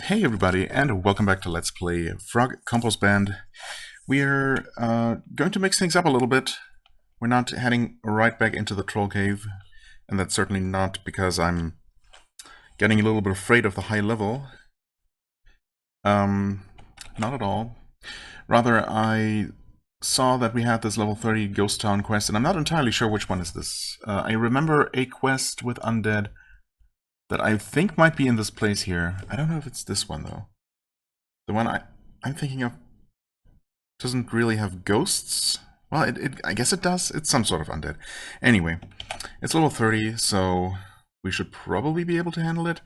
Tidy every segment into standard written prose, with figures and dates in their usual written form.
Hey everybody, and welcome back to Let's Play FrogComposband. We're going to mix things up a little bit. We're not heading right back into the troll cave, and that's certainly not because I'm getting a little bit afraid of the high level. Um, Not at all. Rather, I saw that we had this level 30 Ghost Town quest, and I'm not entirely sure which one is this. I remember a quest with undead that I think might be in this place here. I don't know if it's this one, though. The one I'm thinking of doesn't really have ghosts. Well, I guess it does. It's some sort of undead. Anyway, it's level 30, so we should probably be able to handle it.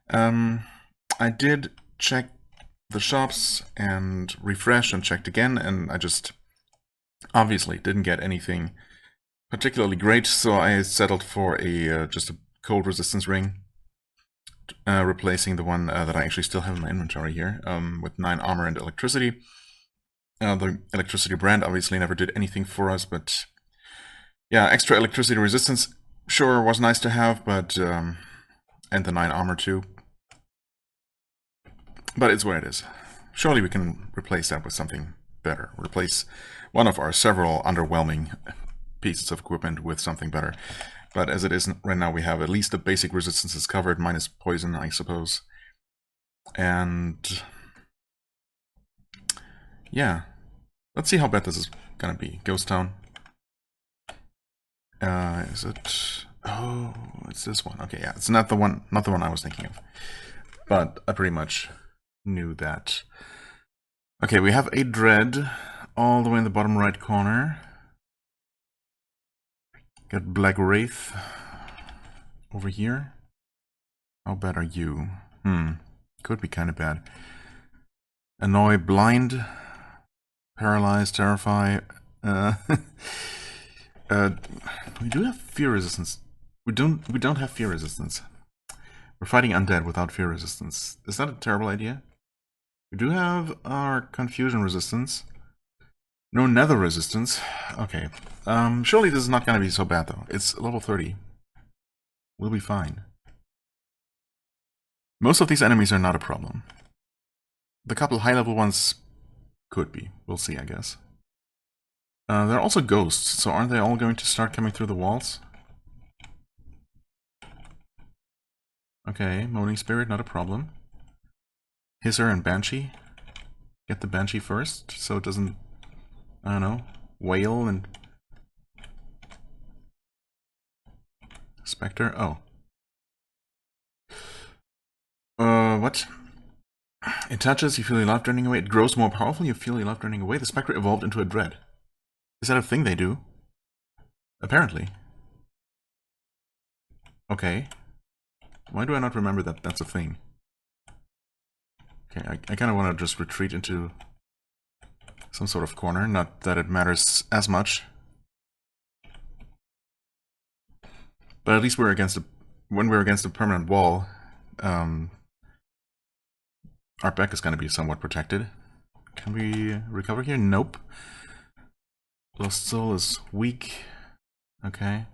I did check the shops and refresh and checked again, and I just obviously didn't get anything particularly great, so I settled for a just a cold resistance ring, replacing the one that I actually still have in my inventory here, with 9 armor and electricity. The electricity brand obviously never did anything for us, but yeah, extra electricity resistance sure was nice to have, but and the 9 armor too. But it's where it is. Surely we can replace that with something better. Replace one of our several underwhelming pieces of equipment with something better. But as it is right now, we have at least the basic resistances covered, minus poison, I suppose. And yeah, let's see how bad this is gonna be. Ghost Town. Is it? Oh, it's this one. Okay, yeah, it's not the one I was thinking of. But I pretty much knew that. Okay, we have a dread all the way in the bottom right corner. Got Black Wraith over here. How bad are you? Could be kind of bad. Annoy, Blind, Paralyze, Terrify. Uh, we do have fear resistance. We don't have fear resistance. We're fighting undead without fear resistance. Is that a terrible idea? We do have our confusion resistance. No nether resistance. Okay. Surely this is not going to be so bad, though. It's level 30. We'll be fine. Most of these enemies are not a problem. The couple high-level ones could be. We'll see, I guess. There are also ghosts, so aren't they all going to start coming through the walls? Okay, Moaning Spirit, not a problem. Hisser and Banshee. Get the Banshee first, so it doesn't, I don't know, wail and... Spectre? Oh. What? It touches, you feel your life draining away. It grows more powerful, you feel your life draining away. The Spectre evolved into a dread. Is that a thing they do? Apparently. Okay. Why do I not remember that that's a thing? Okay, I kind of want to just retreat into some sort of corner. Not that it matters as much. But at least we're against a... When we're against a permanent wall, our back is going to be somewhat protected. Can we recover here? Nope. Lost Soul is weak. Okay.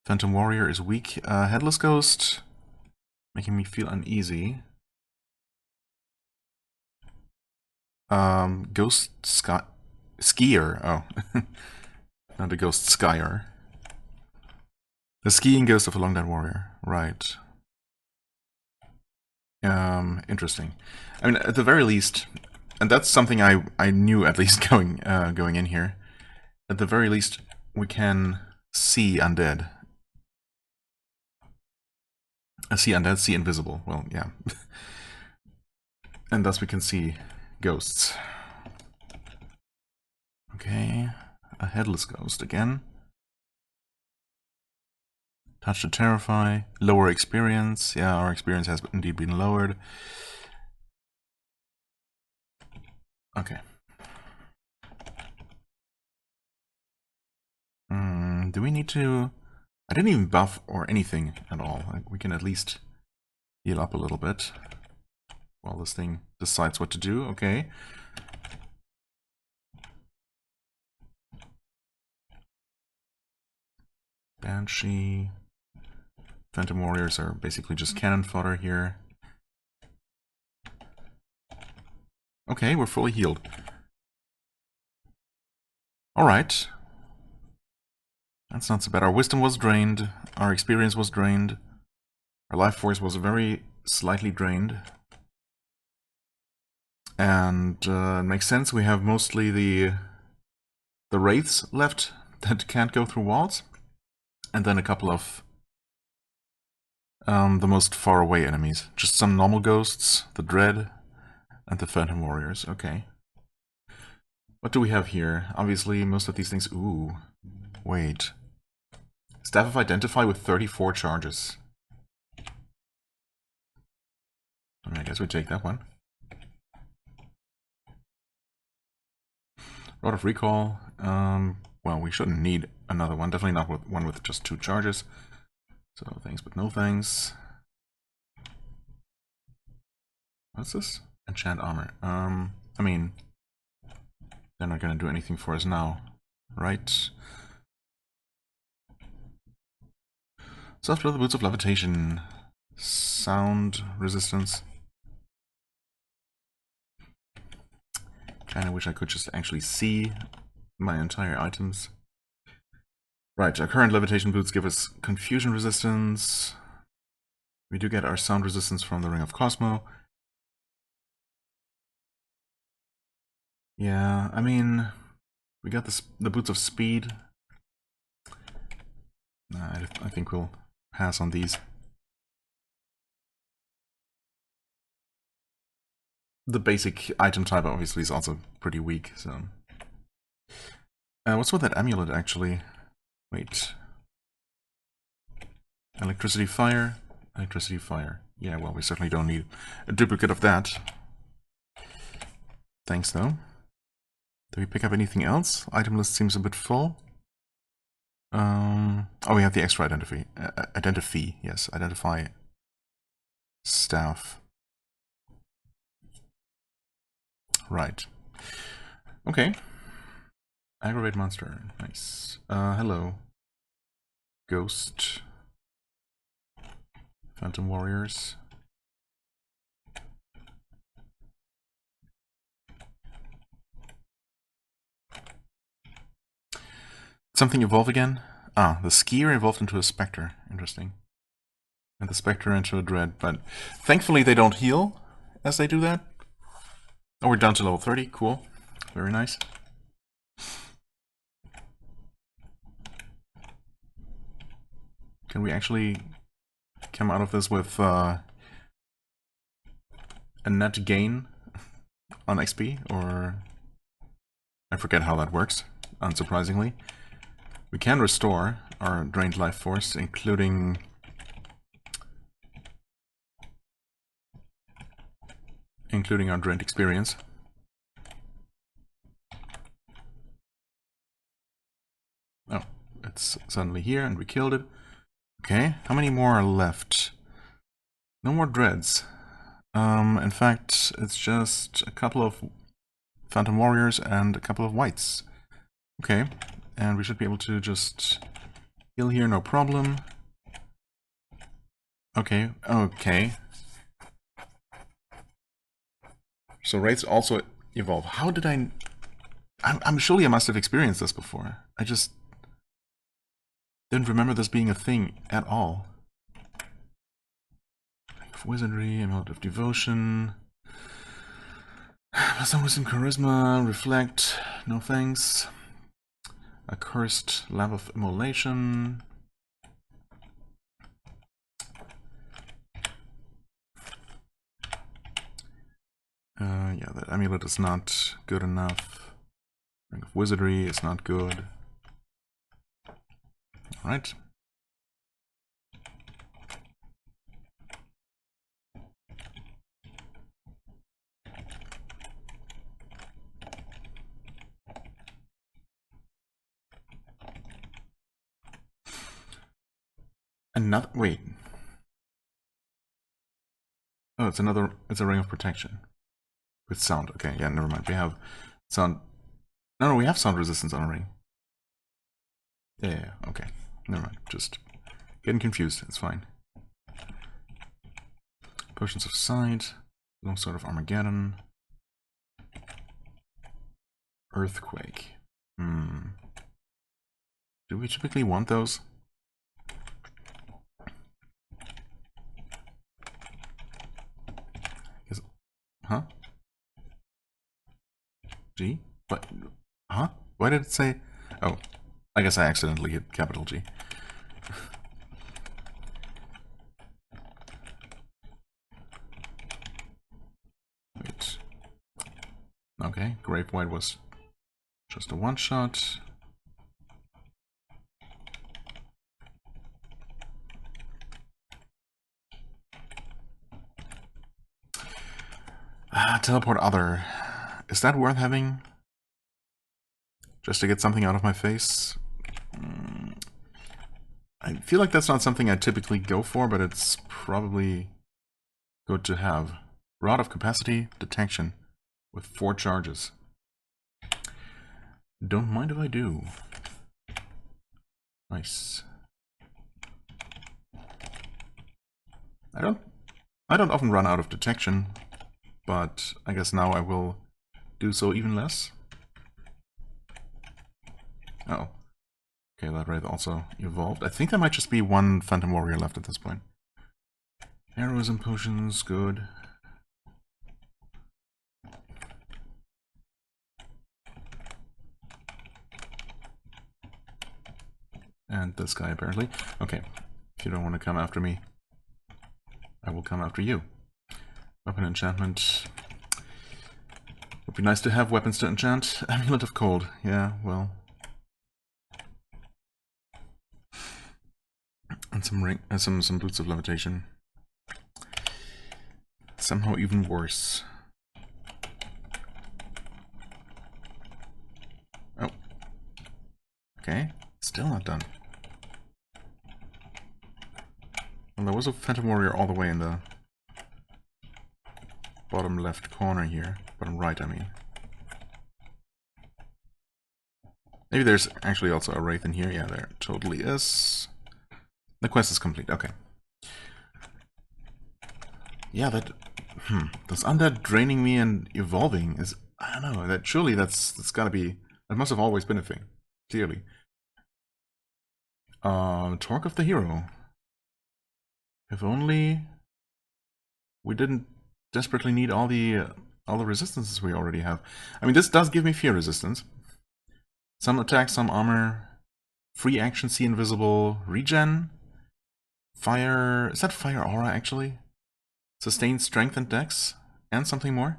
Phantom Warrior is weak. Headless Ghost, making me feel uneasy. Ghost Skier. Oh. Not a Ghost Skier. The skiing ghost of a long dead warrior. Right. Interesting. I mean, at the very least, and that's something I knew at least going in here. At the very least, we can see undead. See undead, see invisible. Well, yeah. And thus we can see ghosts. Okay, a headless ghost again. Touch to terrify. Lower experience. Yeah, our experience has indeed been lowered. Okay. Do we need to... I didn't even buff or anything at all. Like, we can at least heal up a little bit while this thing decides what to do. Okay. Banshee. Phantom Warriors are basically just cannon fodder here. Okay, we're fully healed. Alright. That's not so bad. Our wisdom was drained. Our experience was drained. Our life force was very slightly drained. And it makes sense. We have mostly the wraiths left that can't go through walls. And then a couple of the most far away enemies. Just some normal ghosts, the Dread, and the Phantom Warriors. Okay. What do we have here? Obviously, most of these things... Ooh. Wait. Staff of Identify with 34 charges. I guess we take that one. Rod of Recall. Well, we shouldn't need another one. Definitely not with one with just 2 charges. So, thanks but no thanks. What's this? Enchant Armor. I mean... They're not gonna do anything for us now. Right? Soft Leather Boots of Levitation. Sound resistance. Kinda wish I could just actually see my entire items. Right, our current levitation boots give us confusion resistance. We do get our sound resistance from the Ring of Cosmo. Yeah, I mean, we got the boots of speed. I think we'll pass on these. The basic item type obviously is also pretty weak, so... what's with that amulet, actually? Wait. Electricity, fire. Electricity, fire. Yeah, well, we certainly don't need a duplicate of that. Thanks, though. Did we pick up anything else? Item list seems a bit full. Oh, we have the extra yes, identify staff. Right. Okay. Aggravate monster. Nice. Hello. Ghost. Phantom warriors. Something evolve again? Ah, the skier evolved into a specter. Interesting. And the specter into a dread, but thankfully they don't heal as they do that. Oh, we're down to level 30. Cool. Very nice. Can we actually come out of this with a net gain on XP? Or... I forget how that works, unsurprisingly. We can restore our drained life force, including... our drained experience. Oh, it's suddenly here and we killed it. Okay, how many more are left? No more dreads. In fact, it's just a couple of Phantom Warriors and a couple of Whites. Okay, and we should be able to just heal here, no problem. Okay, okay. So Wraiths also evolve. How did I'm surely I must have experienced this before. I just didn't remember this being a thing at all. Wizardry, Amulet of Devotion. Some wisdom, charisma, reflect, no thanks. A cursed lamp of immolation. Yeah, that amulet is not good enough. Ring of Wizardry is not good. Alright. Another... wait. Oh, it's a Ring of Protection. With sound. Okay, yeah, never mind. We have sound... No, we have sound resistance on a ring. Yeah, okay. Never mind. Just getting confused. It's fine. Potions of Sight. Long Sword of Armageddon. Earthquake. Do we typically want those? Huh? G? What? Huh? Why did it say? Oh, I guess I accidentally hit capital G. Wait. Okay, Grape White was just a one-shot. Teleport other. Is that worth having? Just to get something out of my face? I feel like that's not something I typically go for, but it's probably good to have. Rod of Capacity, Detection, with 4 charges. Don't mind if I do. Nice. I don't often run out of detection, but I guess now I will do so even less. Oh. Okay, that Wraith also evolved. I think there might just be one Phantom Warrior left at this point. Arrows and potions, good. And this guy, apparently. Okay, if you don't want to come after me, I will come after you. Weapon enchantment. Would be nice to have weapons to enchant. Amulet of Cold. Yeah, well. And some boots of levitation. Somehow even worse. Oh. Okay. Still not done. Well, there was a Phantom Warrior all the way in the bottom left corner here. Bottom right, I mean. Maybe there's actually also a Wraith in here. Yeah, there totally is. The quest is complete. Okay. Yeah, that... This undead draining me and evolving is... I don't know. That surely that's gotta be... That must have always been a thing. Clearly. Torque of the Hero. If only we didn't desperately need all the resistances we already have. I mean, this does give me fear resistance. Some attack, some armor. Free action, see invisible. Regen. Fire... Is that Fire Aura, actually? Sustained strength and dex? And something more?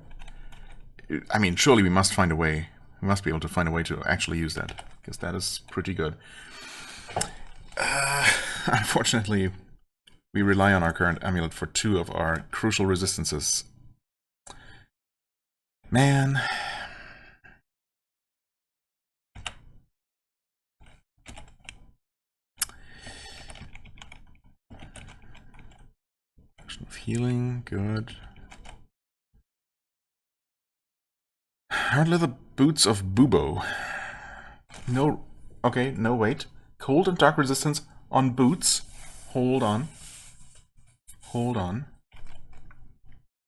I mean, surely we must find a way. We must be able to find a way to actually use that. Because that is pretty good. Unfortunately, we rely on our current amulet for 2 of our crucial resistances. Man. Of healing, good. Hard leather boots of Bubo. No, okay, no, wait. Cold and dark resistance on boots. Hold on. Hold on.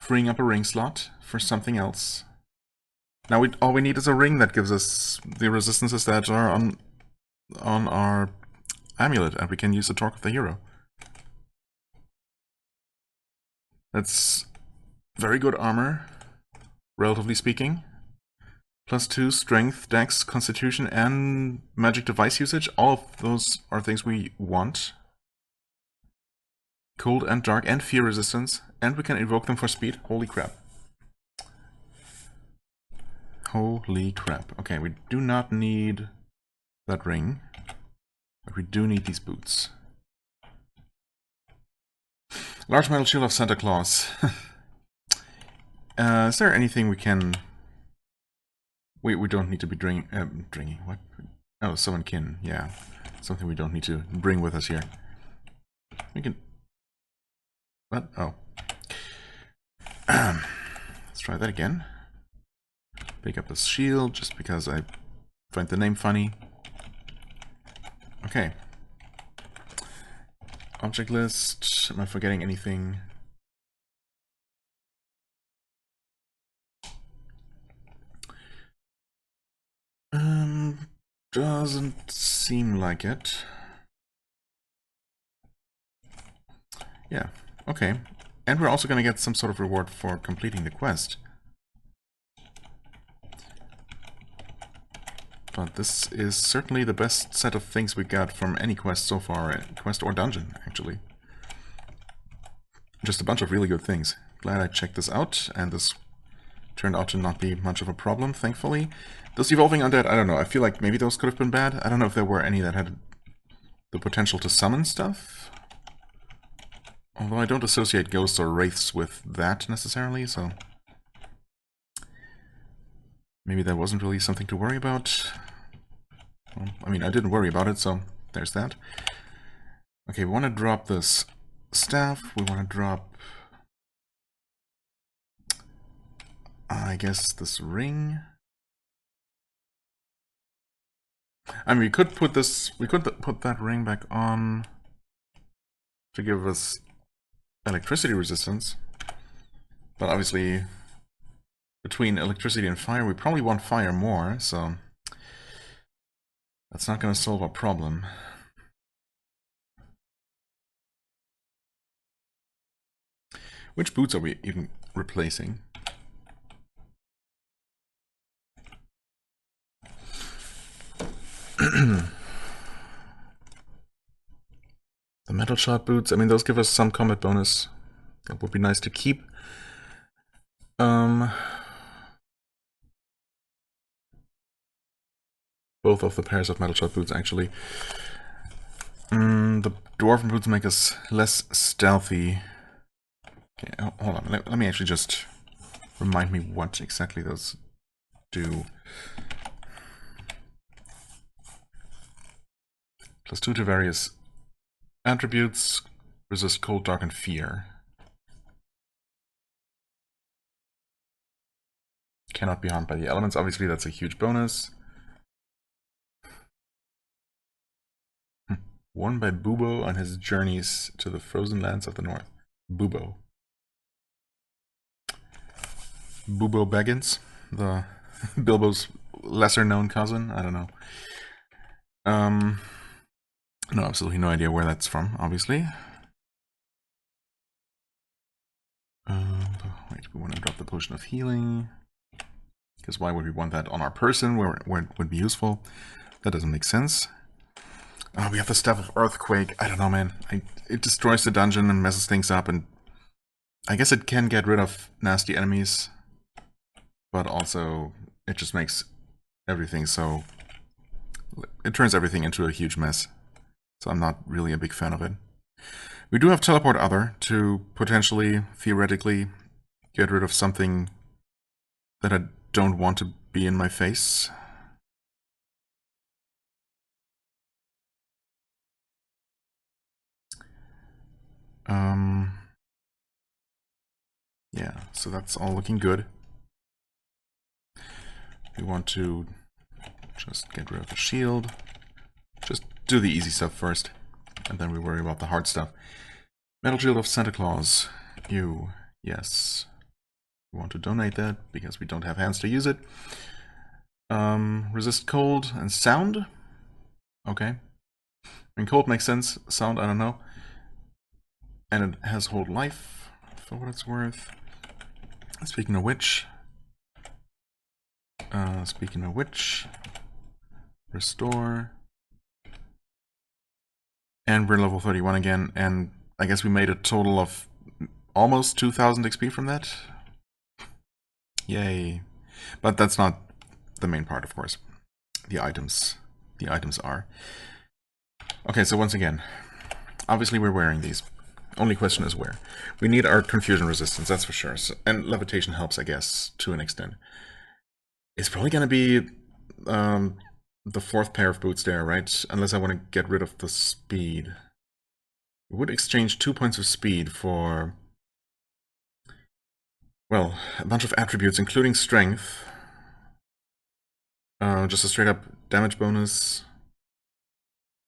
Freeing up a ring slot for something else. Now all we need is a ring that gives us the resistances that are on our amulet, and we can use the Torque of the Hero. That's very good armor, relatively speaking. +2 strength, dex, constitution, and magic device usage. All of those are things we want. Cold and dark and fear resistance. And we can invoke them for speed. Holy crap. Holy crap. Okay, we do not need that ring. But we do need these boots. Large metal shield of Santa Claus. Is there anything we can... We don't need to be drinking. What? Oh, summon kin. Yeah. Something we don't need to bring with us here. We can... What? Oh. Let's try that again. Pick up this shield just because I find the name funny. Okay. Object list. Am I forgetting anything? Doesn't seem like it. Yeah, okay. And we're also going to get some sort of reward for completing the quest. But this is certainly the best set of things we got from any quest so far. Quest or dungeon, actually. Just a bunch of really good things. Glad I checked this out, and this turned out to not be much of a problem, thankfully. Those evolving undead, I don't know. I feel like maybe those could have been bad. I don't know if there were any that had the potential to summon stuff. Although I don't associate ghosts or wraiths with that necessarily, so maybe that wasn't really something to worry about. Well, I mean, I didn't worry about it, so there's that. Okay, we want to drop this staff. We want to drop, I guess, this ring. I mean, we could put that ring back on to give us electricity resistance. But obviously, between electricity and fire, we probably want fire more, so that's not going to solve our problem. Which boots are we even replacing? The metal shot boots, I mean, those give us some combat bonus. That would be nice to keep. Both of the pairs of metal shot boots, actually. The dwarven boots make us less stealthy. Okay, hold on. Let me actually just remind me what exactly those do. +2 to various attributes. Resist cold, dark, and fear. Cannot be harmed by the elements. Obviously, that's a huge bonus. Worn by Bubo on his journeys to the frozen lands of the north. Bubo. Bubo Baggins, the Bilbo's lesser-known cousin. I don't know. No, absolutely no idea where that's from. Obviously. Wait, we want to drop the potion of healing. Because why would we want that on our person where it would be useful? That doesn't make sense. We have the Staff of Earthquake. I don't know, man. It destroys the dungeon and messes things up, and I guess it can get rid of nasty enemies, but also it just makes everything so... It turns everything into a huge mess, so I'm not really a big fan of it. We do have Teleport Other to potentially, theoretically, get rid of something that I don't want to be in my face. Yeah, so that's all looking good. We want to just get rid of the shield. Just do the easy stuff first, and then we worry about the hard stuff. Metal Shield of Santa Claus. You. Yes. We want to donate that because we don't have hands to use it. Resist cold and sound. Okay. I mean, cold makes sense. Sound, I don't know. And it has hold life, for what it's worth. Speaking of which, restore. And we're level 31 again, and I guess we made a total of almost 2,000 XP from that. Yay. But that's not the main part, of course. The items are. Okay, so once again, obviously we're wearing these. Only question is where. We need our confusion resistance, that's for sure. So, and levitation helps, I guess, to an extent. It's probably going to be the fourth pair of boots there, right? Unless I want to get rid of the speed. We would exchange 2 points of speed for, well, a bunch of attributes, including strength. Just a straight up damage bonus.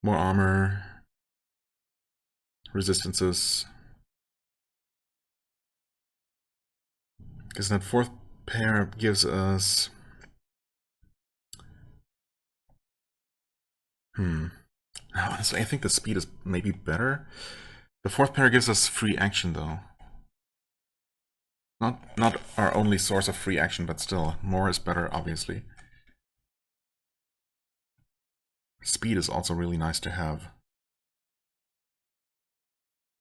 More armor. Resistances. Because that fourth pair gives us Honestly, I think the speed is maybe better. The fourth pair gives us free action, though. Not our only source of free action, but still, more is better, obviously. Speed is also really nice to have.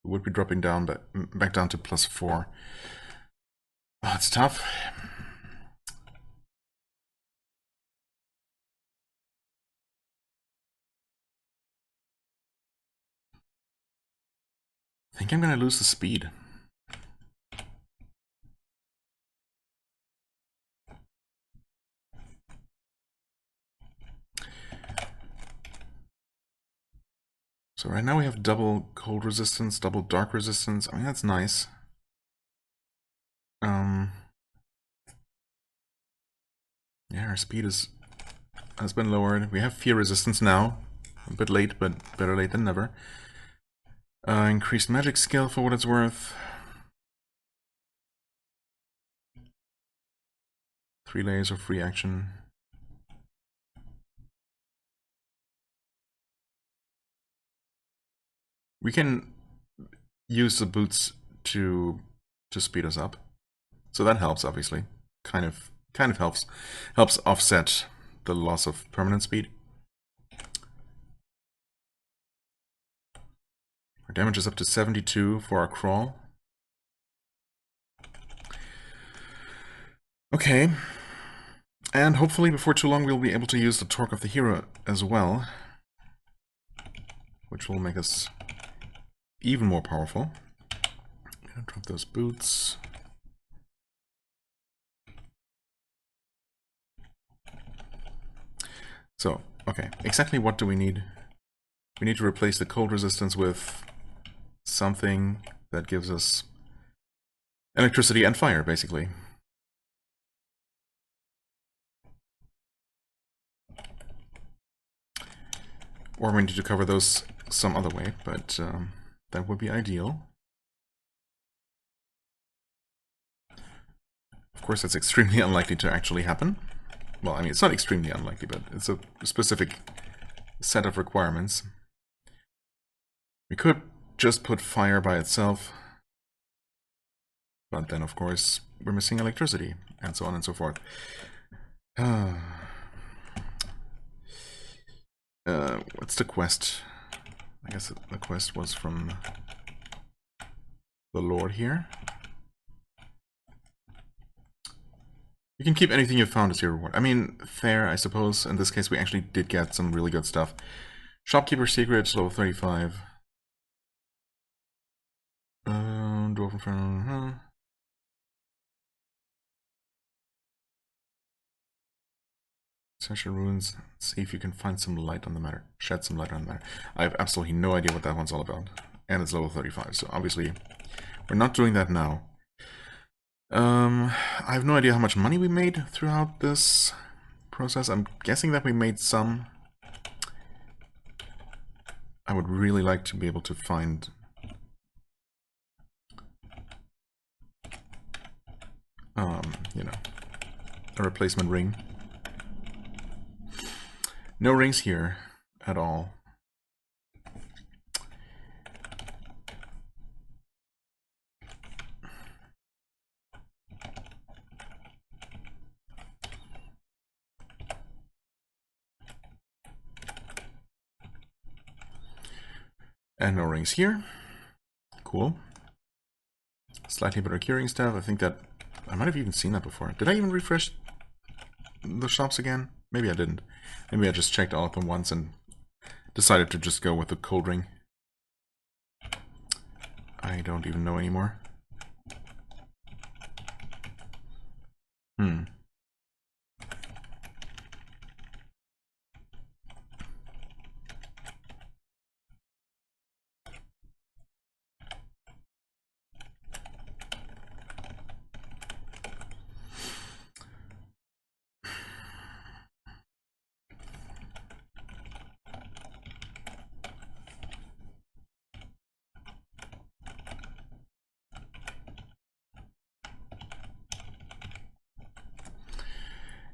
It would be dropping down, but back down to +4. Oh, it's tough. I think I'm gonna lose the speed. So right now we have double cold resistance, double dark resistance. I mean, that's nice. Yeah, our speed has been lowered. We have fear resistance now. A bit late, but better late than never. Increased magic skill for what it's worth. 3 layers of free action. We can use the boots to speed us up. So that helps, obviously. Kind of helps offset the loss of permanent speed. Our damage is up to 72 for our crawl. Okay. And hopefully before too long we'll be able to use the Torque of the Hero as well, which will make us even more powerful. I'm gonna drop those boots. So, okay, exactly what do we need? We need to replace the cold resistance with something that gives us electricity and fire, basically. Or we need to cover those some other way, but that would be ideal. Of course, that's extremely unlikely to actually happen. Well, I mean, it's not extremely unlikely, but it's a specific set of requirements. We could just put fire by itself, but then, of course, we're missing electricity, and so on and so forth. What's the quest? I guess the quest was from the Lord here. You can keep anything you found as your reward. I mean, fair, I suppose. In this case, we actually did get some really good stuff. Shopkeeper Secret, level 35. Dwarven Friend. Search the ruins. See if you can find some light on the matter. Shed some light on the matter. I have absolutely no idea what that one's all about. And it's level 35, so obviously we're not doing that now. I have no idea how much money we made throughout this process. I'm guessing that we made some. I would really like to be able to find you know, a replacement ring. No rings here at all. And no rings here. Cool. Slightly better curing staff. I think that I might have even seen that before. Did I even refresh the shops again? Maybe I didn't. Maybe I just checked all of them once and decided to just go with the cold ring. I don't even know anymore.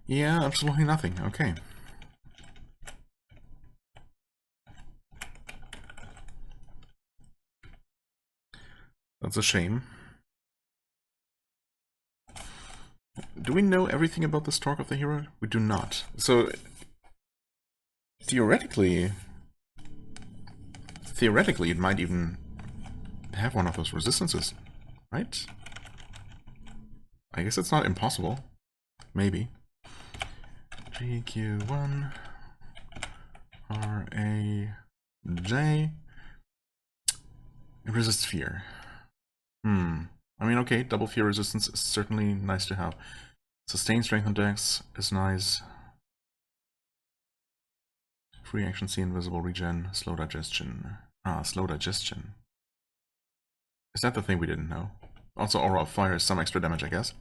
Yeah, absolutely nothing. Okay. That's a shame. Do we know everything about the Stork of the Hero? We do not. So, theoretically, it might even have one of those resistances, right? I guess it's not impossible. Maybe. GQ1 RAJ. It resists fear. I mean, okay, double fear resistance is certainly nice to have. Sustained strength on decks is nice. Free action, see invisible regen, slow digestion. Ah, slow digestion. Is that the thing we didn't know? Also, Aura of Fire is some extra damage, I guess.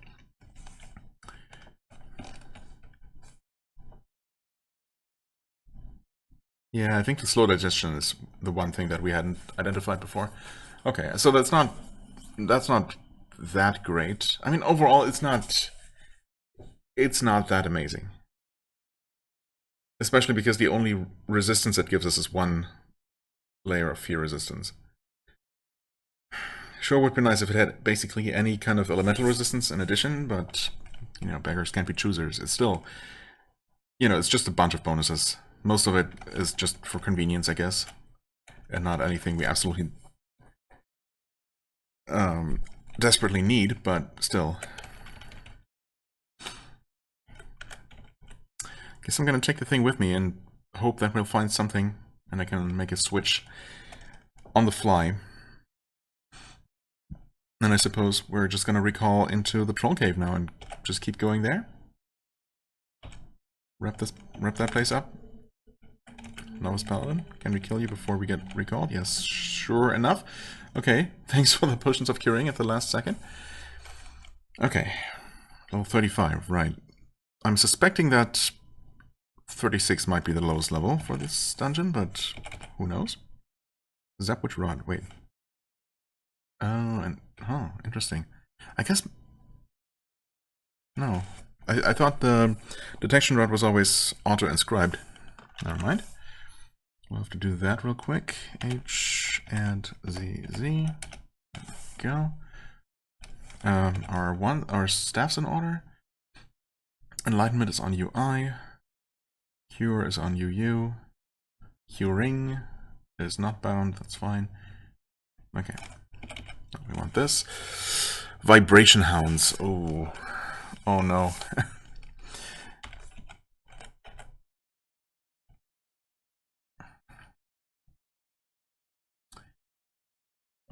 Yeah, I think the slow digestion is the one thing that we hadn't identified before. Okay, so that's not that great. I mean, overall, it's not that amazing. Especially because the only resistance it gives us is one layer of fear resistance. Sure would be nice if it had basically any kind of elemental resistance in addition, but, you know, beggars can't be choosers. It's still, you know, it's just a bunch of bonuses. Most of it is just for convenience, I guess, and not anything we absolutely desperately need, but still. Guess I'm gonna take the thing with me and hope that we'll find something and I can make a switch on the fly. And I suppose we're just gonna recall into the Troll Cave now and just keep going there. Wrap that place up. Novice Paladin, can we kill you before we get recalled? Yes, sure enough. Okay, thanks for the potions of curing at the last second. Okay, level 35, right. I'm suspecting that 36 might be the lowest level for this dungeon, but who knows? Zapwitch Rod, wait. Oh, and interesting. I guess no. I thought the detection rod was always auto-inscribed. Never mind. We'll have to do that real quick. H and Z. Go. Our staff's in order. Enlightenment is on UI. Cure is on UU. Curing is not bound, that's fine. Okay. We want this. Vibration Hounds. Oh. Oh no.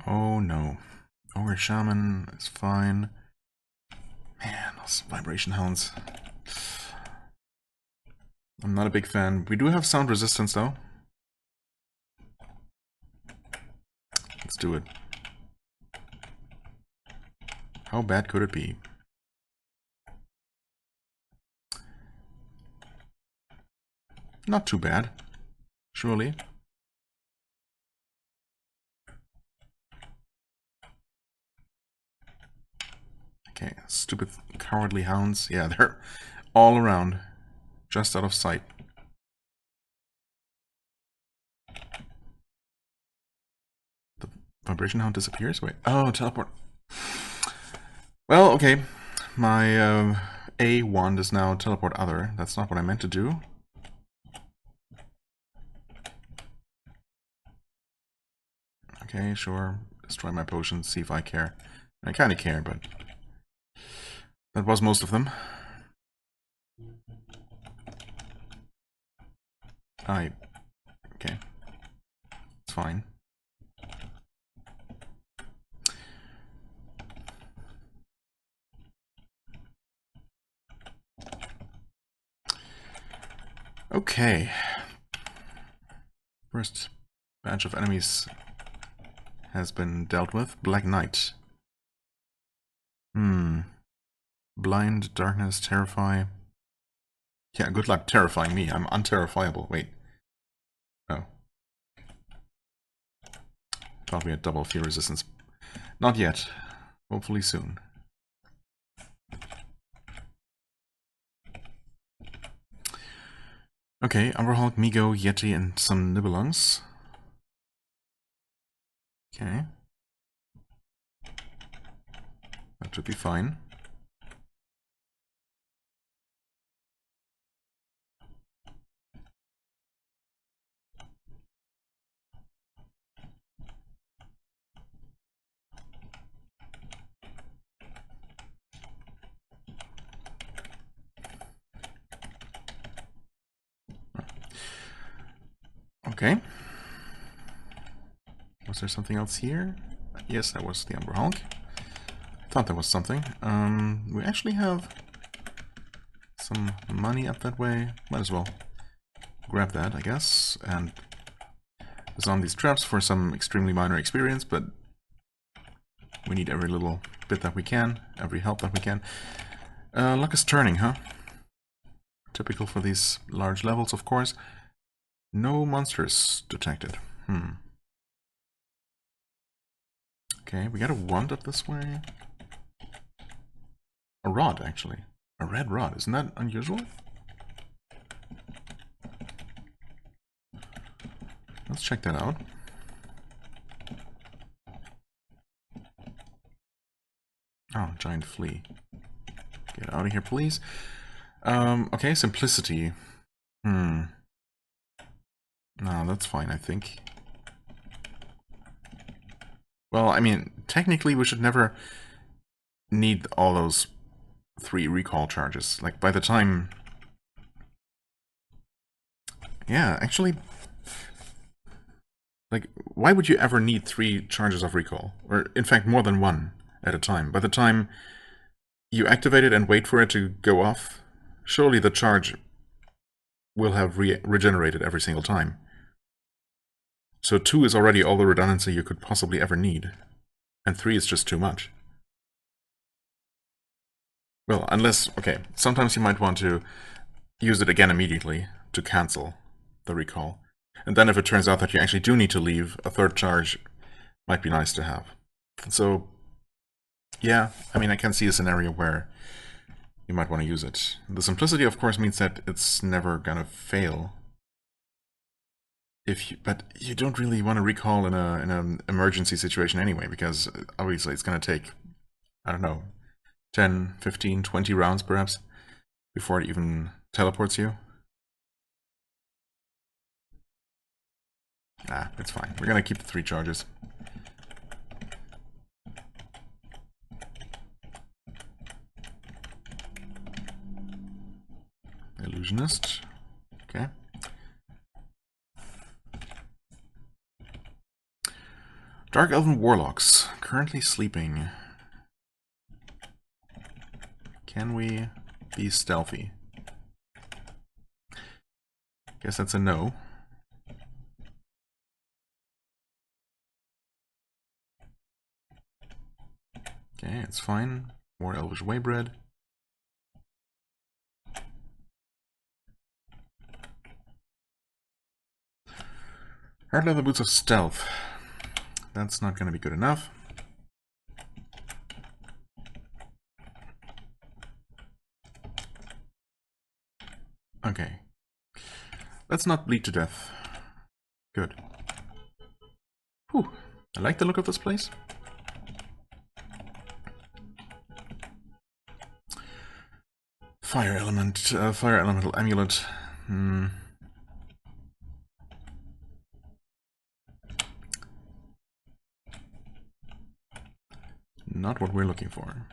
Oh no. Ogre Shaman is fine. Man, those Vibration Hounds. I'm not a big fan. We do have sound resistance though. Let's do it. How bad could it be? Not too bad. Surely. Okay, stupid cowardly hounds. Yeah, they're all around. Just out of sight. The vibration hound disappears? Wait. Oh, teleport. Well, okay. My A wand is now teleport other. That's not what I meant to do. Okay, sure. Destroy my potions, see if I care. I kind of care, but that was most of them. Okay. It's fine. Okay. First batch of enemies has been dealt with. Black Knight. Blind, darkness, terrify. Yeah, good luck terrifying me. I'm unterrifiable. Wait. Oh. Thought we had double fear resistance. Not yet. Hopefully soon. Okay, Umberhulk, Migo, Yeti, and some Nibelungs. Okay. That should be fine. Okay. Was there something else here? Yes, that was the Umber Hulk. Thought there was something. We actually have some money up that way. Might as well grab that, I guess, and disarm these traps for some extremely minor experience, but we need every little bit that we can, every help that we can. Luck is turning, huh? Typical for these large levels, of course. No monsters detected. Okay, we got a wand up this way. A rod, actually. A red rod. Isn't that unusual? Let's check that out. Oh, giant flea. Get out of here, please. Okay, simplicity. No, that's fine, I think. Well, I mean, technically we should never need all those 3 recall charges. Like, by the time... Yeah, actually... Like, why would you ever need 3 charges of recall? Or, in fact, more than 1 at a time. By the time you activate it and wait for it to go off, surely the charge will have regenerated every single time. So 2 is already all the redundancy you could possibly ever need. And 3 is just too much. Well, unless... Okay, sometimes you might want to use it again immediately to cancel the recall. And then if it turns out that you actually do need to leave, a 3rd charge might be nice to have. So, yeah, I mean, I can see a scenario where you might want to use it. The simplicity, of course, means that it's never gonna fail. But you don't really want to recall in an emergency situation anyway, because obviously it's gonna take, I don't know, 10, 15, 20 rounds perhaps before it even teleports you. Ah, it's fine. We're gonna keep the 3 charges. Illusionist. Okay. Dark Elven Warlocks. Currently sleeping. Can we be stealthy? Guess that's a no. Okay, it's fine. More Elvish Waybread. Hard leather boots of stealth. That's not going to be good enough. Okay. Let's not bleed to death. Good. Whew. I like the look of this place. Fire element, fire elemental amulet. Not what we're looking for.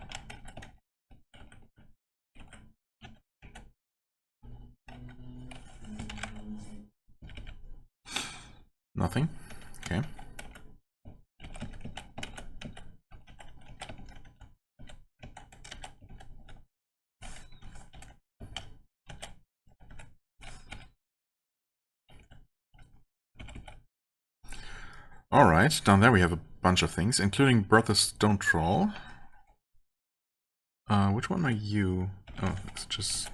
Nothing. Okay. Alright, down there we have a bunch of things, including Bertha's Stone Troll. Which one are you? Oh, it's just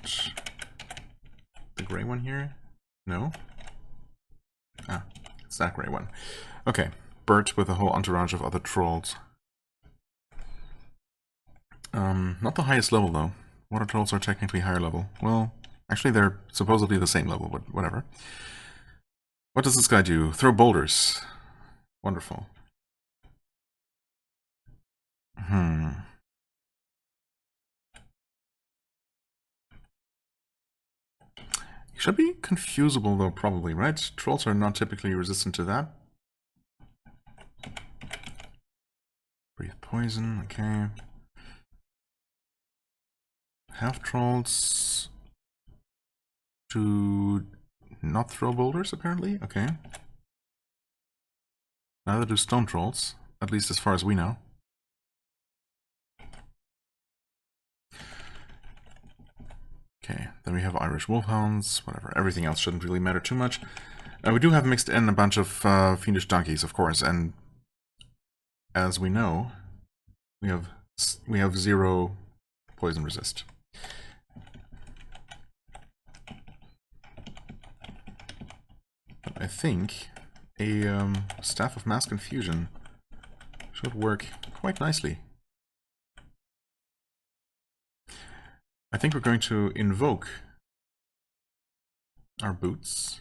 the gray one here? No? Ah, it's that gray one. Okay, Bert with a whole entourage of other trolls. Not the highest level though. Water trolls are technically higher level. Well, actually they're supposedly the same level, but whatever. What does this guy do? Throw boulders. Wonderful. Should be confusable though, probably, right? Trolls are not typically resistant to that. Breathe poison, okay. Half trolls to not throw boulders, apparently. Okay. Neither do stone trolls, at least as far as we know. Okay, then we have Irish wolfhounds, whatever. Everything else shouldn't really matter too much. We do have mixed in a bunch of fiendish donkeys, of course, and as we know, we have 0 poison resist. But I think a Staff of Mass Confusion should work quite nicely. I think we're going to invoke our boots.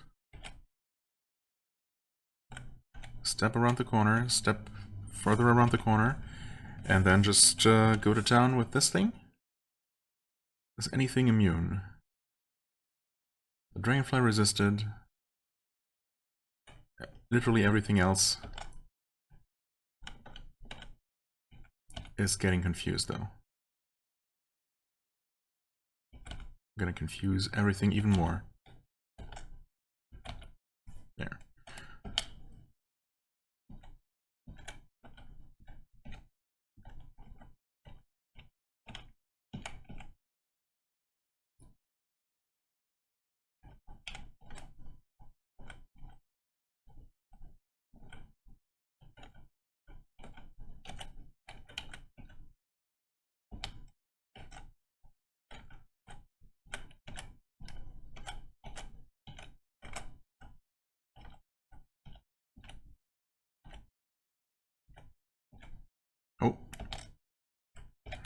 Step around the corner, step further around the corner, and then just go to town with this thing. Is anything immune? The Dragonfly resisted. Literally everything else is getting confused, though. I'm gonna confuse everything even more. There. Oh.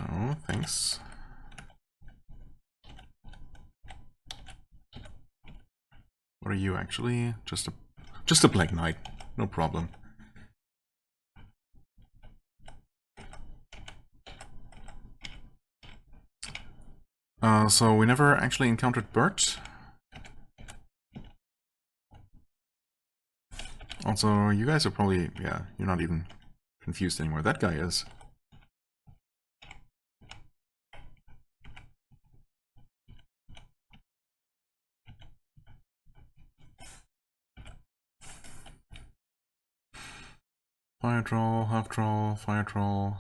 Oh, thanks. What are you actually? Just a Black Knight. No problem. So we never actually encountered Bert. Also, you guys are probably, yeah, you're not even confused anymore. That guy is. Fire troll, half troll, fire troll,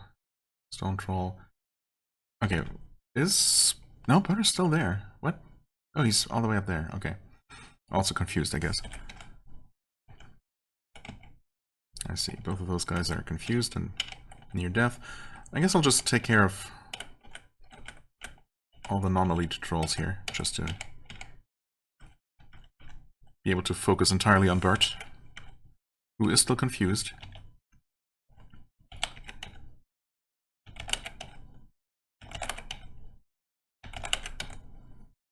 stone troll. Okay, no, Bert is still there. What? Oh, he's all the way up there. Okay. Also confused, I guess. I see. Both of those guys are confused and near death. I guess I'll just take care of all the non-elite trolls here, just to be able to focus entirely on Bert, who is still confused.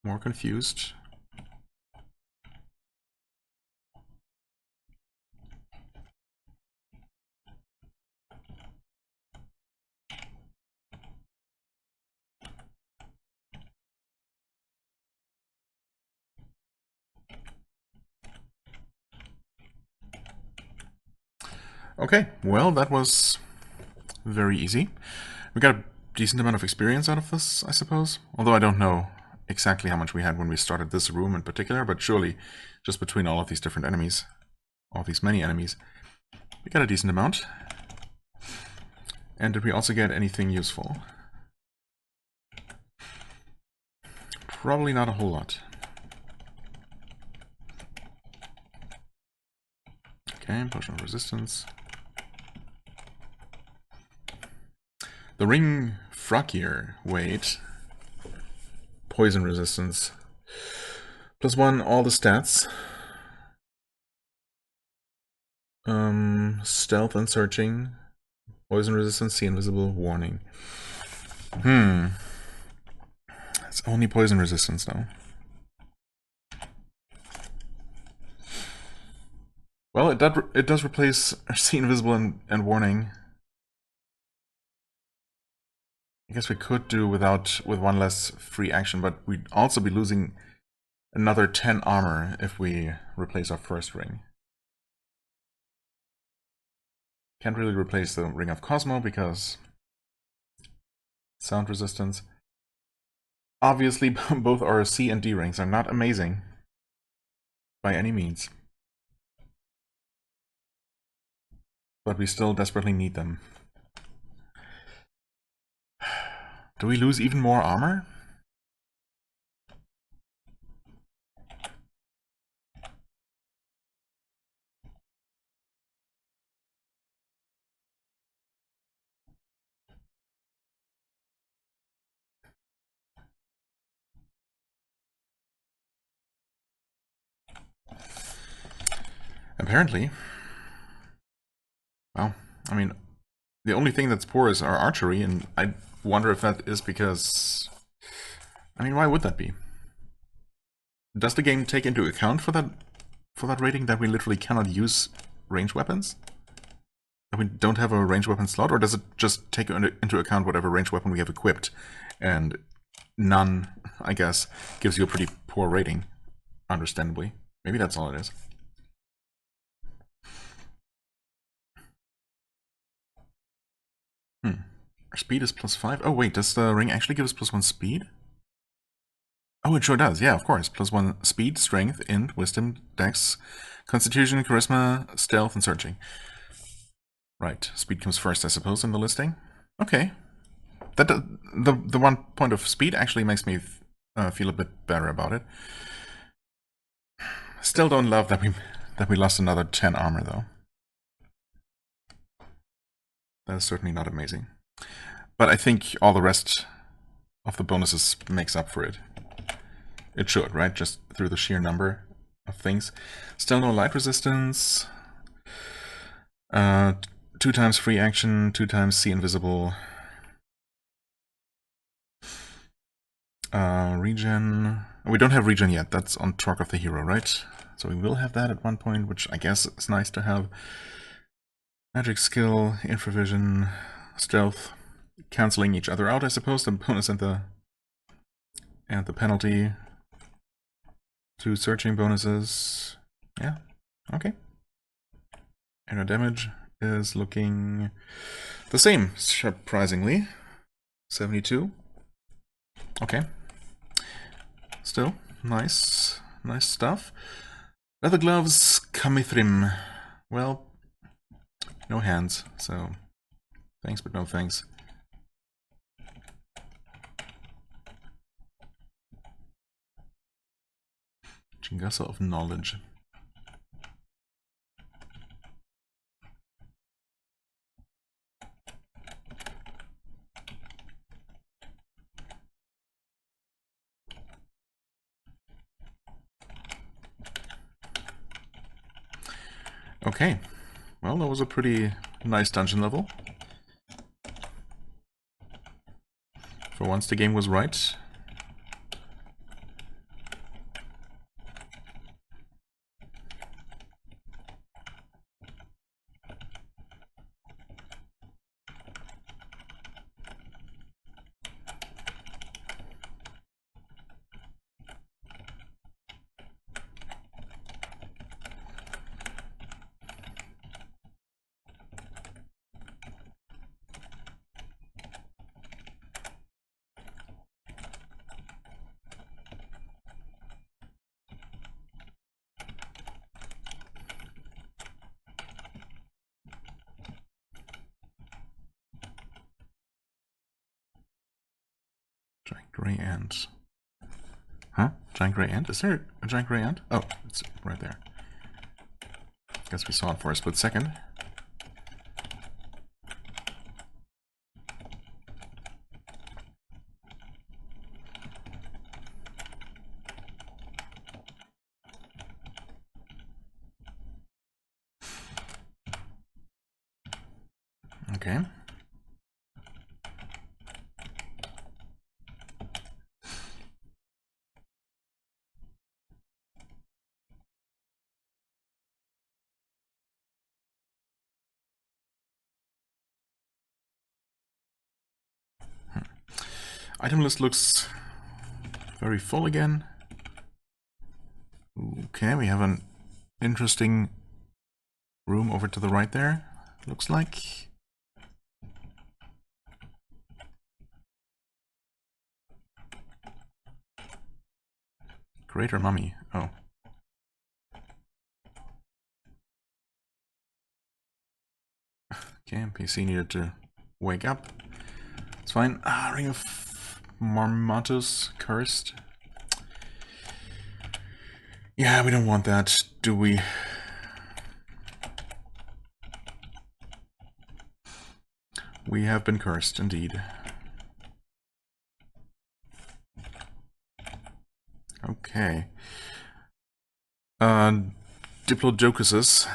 More confused. Okay, well, that was very easy. We got a decent amount of experience out of this, I suppose. Although I don't know exactly how much we had when we started this room in particular, but surely just between all of these different enemies, all these many enemies, we got a decent amount. And did we also get anything useful? Probably not a whole lot. Okay, potion of resistance. The ring Froggear, wait. Poison resistance. +1, all the stats. Stealth and searching. Poison resistance, see invisible, warning. It's only poison resistance though. Well, it does replace see invisible and warning. I guess we could do with one less free action, but we'd also be losing another 10 armor if we replace our first ring. Can't really replace the Ring of Cosmo because sound resistance. Obviously, both our C and D rings are not amazing by any means, but we still desperately need them. Do we lose even more armor? Apparently. Well, I mean, the only thing that's poor is our archery, and I wonder if that is because... I mean, why would that be? Does the game take into account for that rating that we literally cannot use ranged weapons? That we don't have a ranged weapon slot, or does it just take into account whatever ranged weapon we have equipped, and none, I guess, gives you a pretty poor rating, understandably. Maybe that's all it is. Our speed is +5. Oh wait, does the ring actually give us +1 speed? Oh, it sure does. Yeah, of course. +1 speed, strength, int, wisdom, dex, constitution, charisma, stealth, and searching. Right. Speed comes first, I suppose, in the listing. Okay. That the 1 point of speed actually makes me feel a bit better about it. Still don't love that we lost another 10 armor though. That is certainly not amazing. But I think all the rest of the bonuses makes up for it. It should, right? Just through the sheer number of things. Still no light resistance. 2 times free action, 2 times see invisible. Regen. We don't have regen yet. That's on Torque of the Hero, right? So we will have that at one point, which I guess is nice to have. Magic skill, infravision, stealth, canceling each other out, I suppose. The bonus and the penalty. 2 searching bonuses. Yeah. Okay. And our damage is looking the same, surprisingly. 72. Okay. Still, nice stuff. Leather gloves, kamithrim. Well, no hands, so thanks but no thanks. Chingasa of knowledge. Okay, well, that was a pretty nice dungeon level. For once the game was right. Giant gray ant. Huh? Giant gray ant? Is there a giant gray ant? Oh, it's right there. Guess we saw it for a split second. Okay. Item list looks very full again. Okay, we have an interesting room over to the right there, looks like. Greater mummy. Oh. Okay, NPC needed to wake up. It's fine. Ah, Ring of Marmatus cursed. Yeah, we don't want that, do we? We have been cursed, indeed. Okay. Diplodocuses.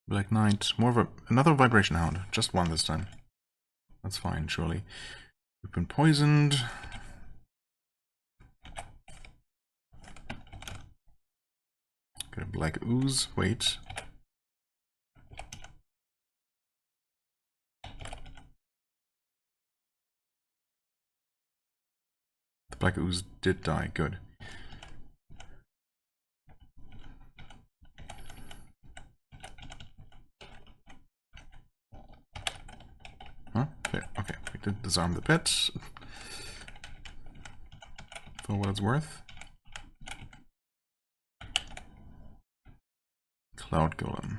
Black Knight. More of another Vibration Hound. Just one this time. That's fine, surely. We've been poisoned. Get a Black Ooze. Wait. The Black Ooze did die. Good. Huh? Okay, okay. We did disarm the pit. For what it's worth. Cloud Golem.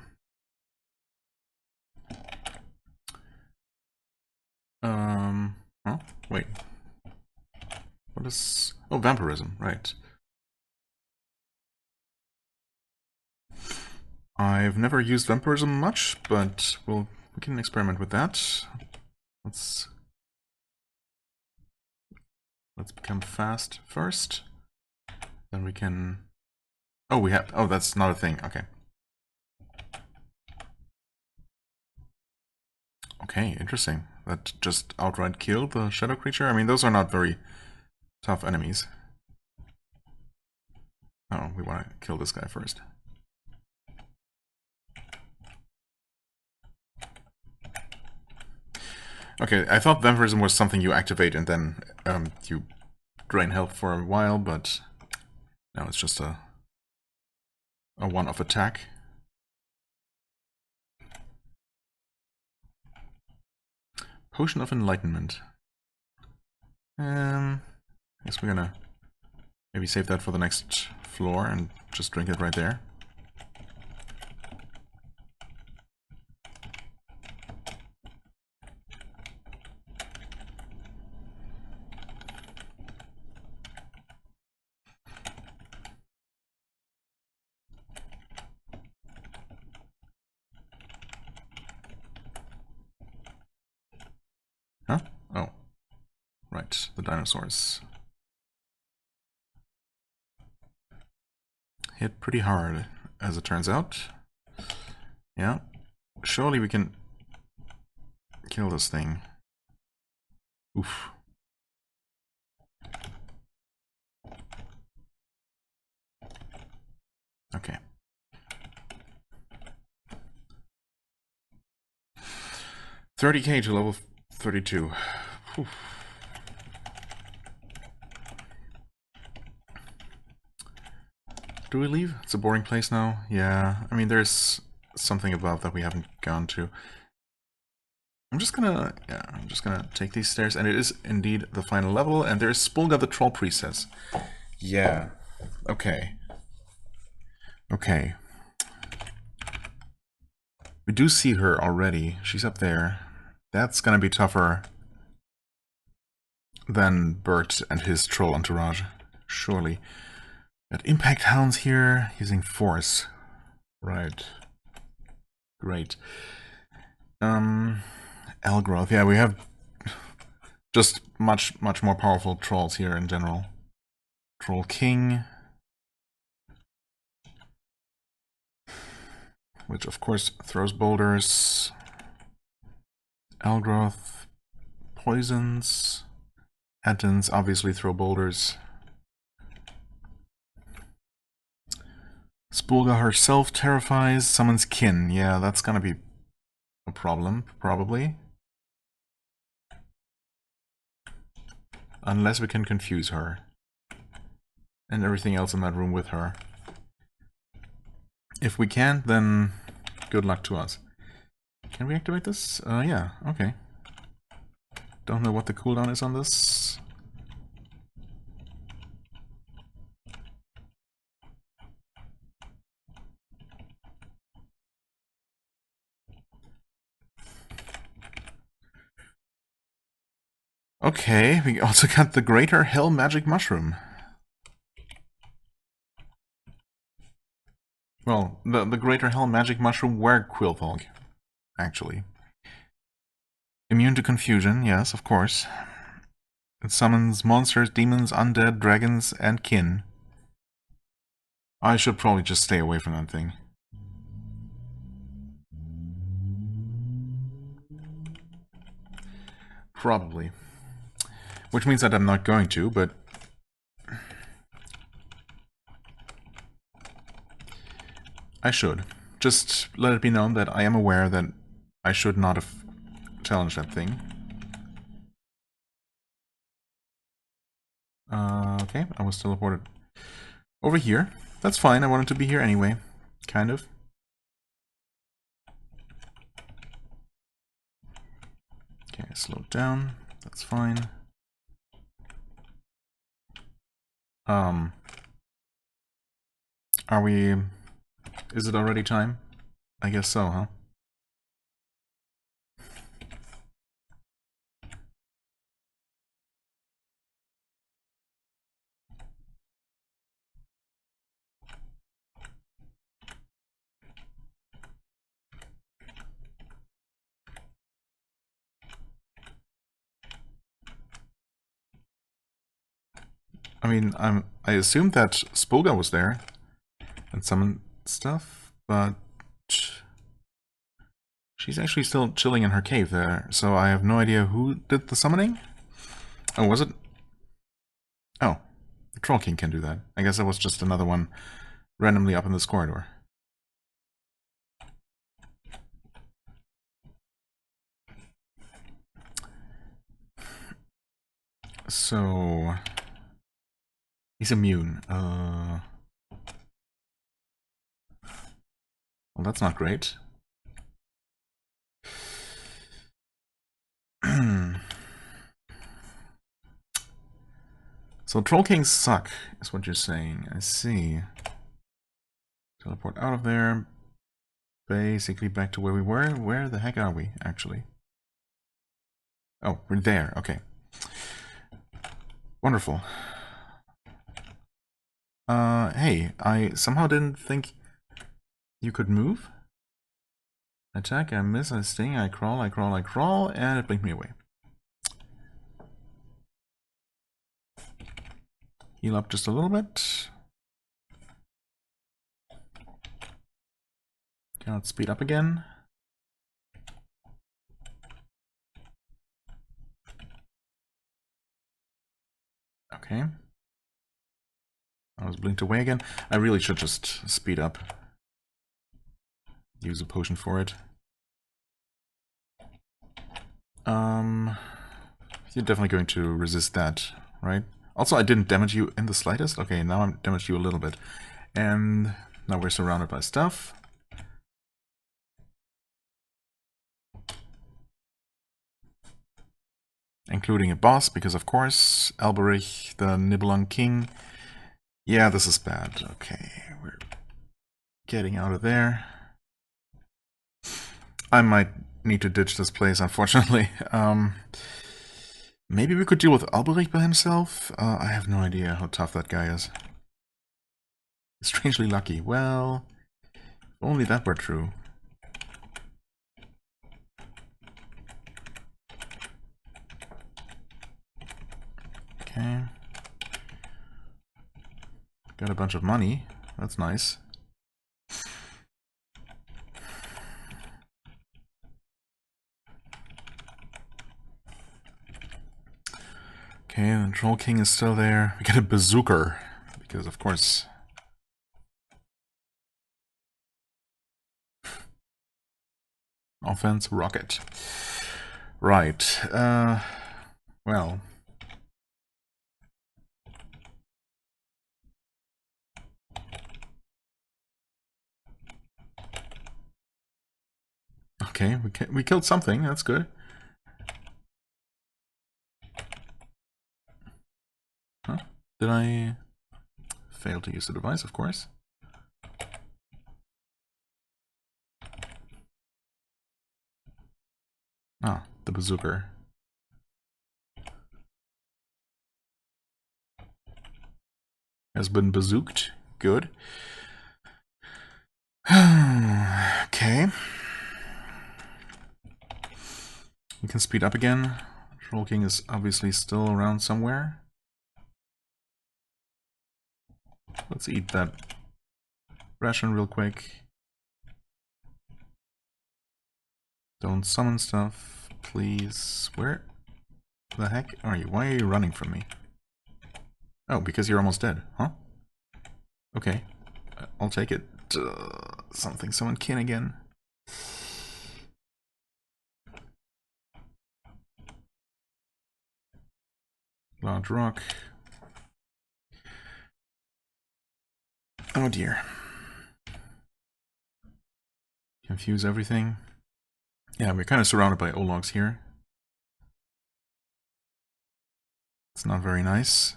Huh? Wait. What is... Oh, Vampirism, right. I've never used Vampirism much, but we can experiment with that. Let's become fast first. Then we can... Oh, we have... Oh, that's not a thing. Okay. Okay, interesting. That just outright killed the shadow creature? I mean, those are not very tough enemies. Oh, we want to kill this guy first. Okay, I thought Vampirism was something you activate and then you drain health for a while, but now it's just a one-off attack. Potion of Enlightenment. I guess we're gonna maybe save that for the next floor and just drink it right there. Huh? Oh. Right, the dinosaurs. Hit pretty hard, as it turns out. Yeah. Surely we can kill this thing. Oof. Okay. $30K to level 32. Whew. Do we leave? It's a boring place now. Yeah, I mean, there's something above that we haven't gone to. I'm just gonna take these stairs, and it is indeed the final level, and there's Spulga the Troll Priestess. Yeah. Okay. Okay. We do see her already. She's up there. That's gonna be tougher than Bert and his troll entourage. Surely. Got Impact Hounds here, using Force. Right. Great. Elgrowth. Yeah, we have just much more powerful trolls here in general. Troll King. Which of course throws boulders. Elgrowth. Poisons. Attons obviously throw boulders. Spulga herself terrifies, summons kin. Yeah, that's gonna be a problem, probably. Unless we can confuse her. and everything else in that room with her. If we can't, then good luck to us. Can we activate this? Yeah, okay. Don't know what the cooldown is on this. Okay, we also got the Greater Hell Magic Mushroom. Well, the Greater Hell Magic Mushroom were Quillthog, actually. Immune to confusion, yes, of course. It summons monsters, demons, undead, dragons, and kin. I should probably just stay away from that thing. Probably. Which means that I'm not going to, but... I should. Just let it be known that I am aware that I should not have challenged that thing. Okay, I was teleported over here. That's fine, I wanted to be here anyway. Kind of. Okay, slow down. That's fine. Are we... Is it already time? I guess so, huh? I mean, I assumed that Spulga was there and summoned stuff, but she's actually still chilling in her cave there, so I have no idea who did the summoning. Oh, was it? Oh, the Troll King can do that. I guess that was just another one randomly up in this corridor. So... He's immune. Well, that's not great. So Troll Kings suck, is what you're saying. I see. Teleport out of there. Basically back to where we were. Where the heck are we, actually? Oh, we're there. Okay. Wonderful. Hey, I somehow didn't think you could move. Attack, I miss, I sting, I crawl, and it blinked me away. Heal up just a little bit. Cannot speed up again. Okay. I was blinked away again. I really should just speed up. Use a potion for it. You're definitely going to resist that, right? Also, I didn't damage you in the slightest. Okay, now I'm damaged you a little bit. And now we're surrounded by stuff. Including a boss, because of course, Alberich, the Nibelung King. Yeah, this is bad. Okay, we're getting out of there. I might need to ditch this place, unfortunately. Maybe we could deal with Alberich by himself? I have no idea how tough that guy is. Strangely lucky. Well, if only that were true. Okay. Got a bunch of money. That's nice. Okay, the Troll King is still there. We get a bazooka, because of course... Offense, rocket. Right, well... Okay, we killed something. That's good. Huh? Did I fail to use the device? Of course. Ah, the bazooka has been bazooked. Good. Okay. We can speed up again. Troll King is obviously still around somewhere. Let's eat that ration real quick. Don't summon stuff, please. Where the heck are you? Why are you running from me? Oh, because you're almost dead, huh? Okay, I'll take it. Someone kin again. Large rock. Oh dear. Confuse everything. Yeah, we're kind of surrounded by Ologs here. It's not very nice.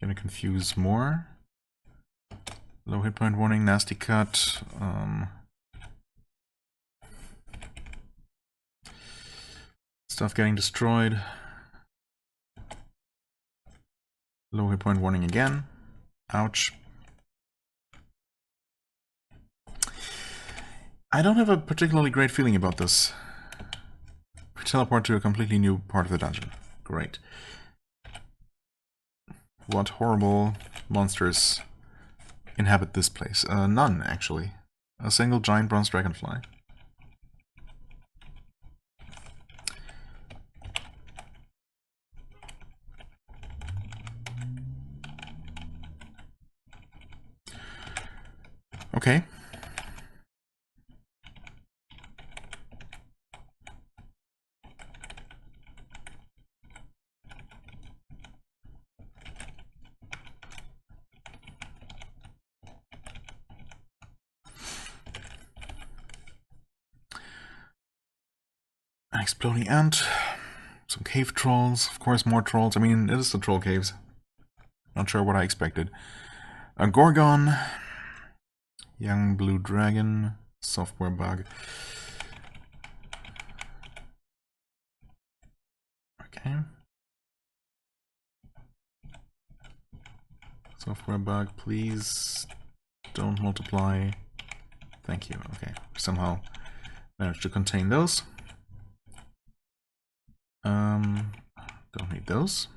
Gonna confuse more. Low hit point warning, nasty cut. Stuff getting destroyed. Low hit point warning again. Ouch. I don't have a particularly great feeling about this. We teleport to a completely new part of the dungeon. Great. What horrible monsters inhabit this place? None, actually. A single giant bronze dragonfly. Okay. An exploding ant. Some cave trolls. Of course, more trolls. I mean, it is the troll caves. Not sure what I expected. A gorgon. Young blue dragon. Software bug. Okay. Software bug, please don't multiply. Thank you. Okay. Somehow managed to contain those. Don't need those.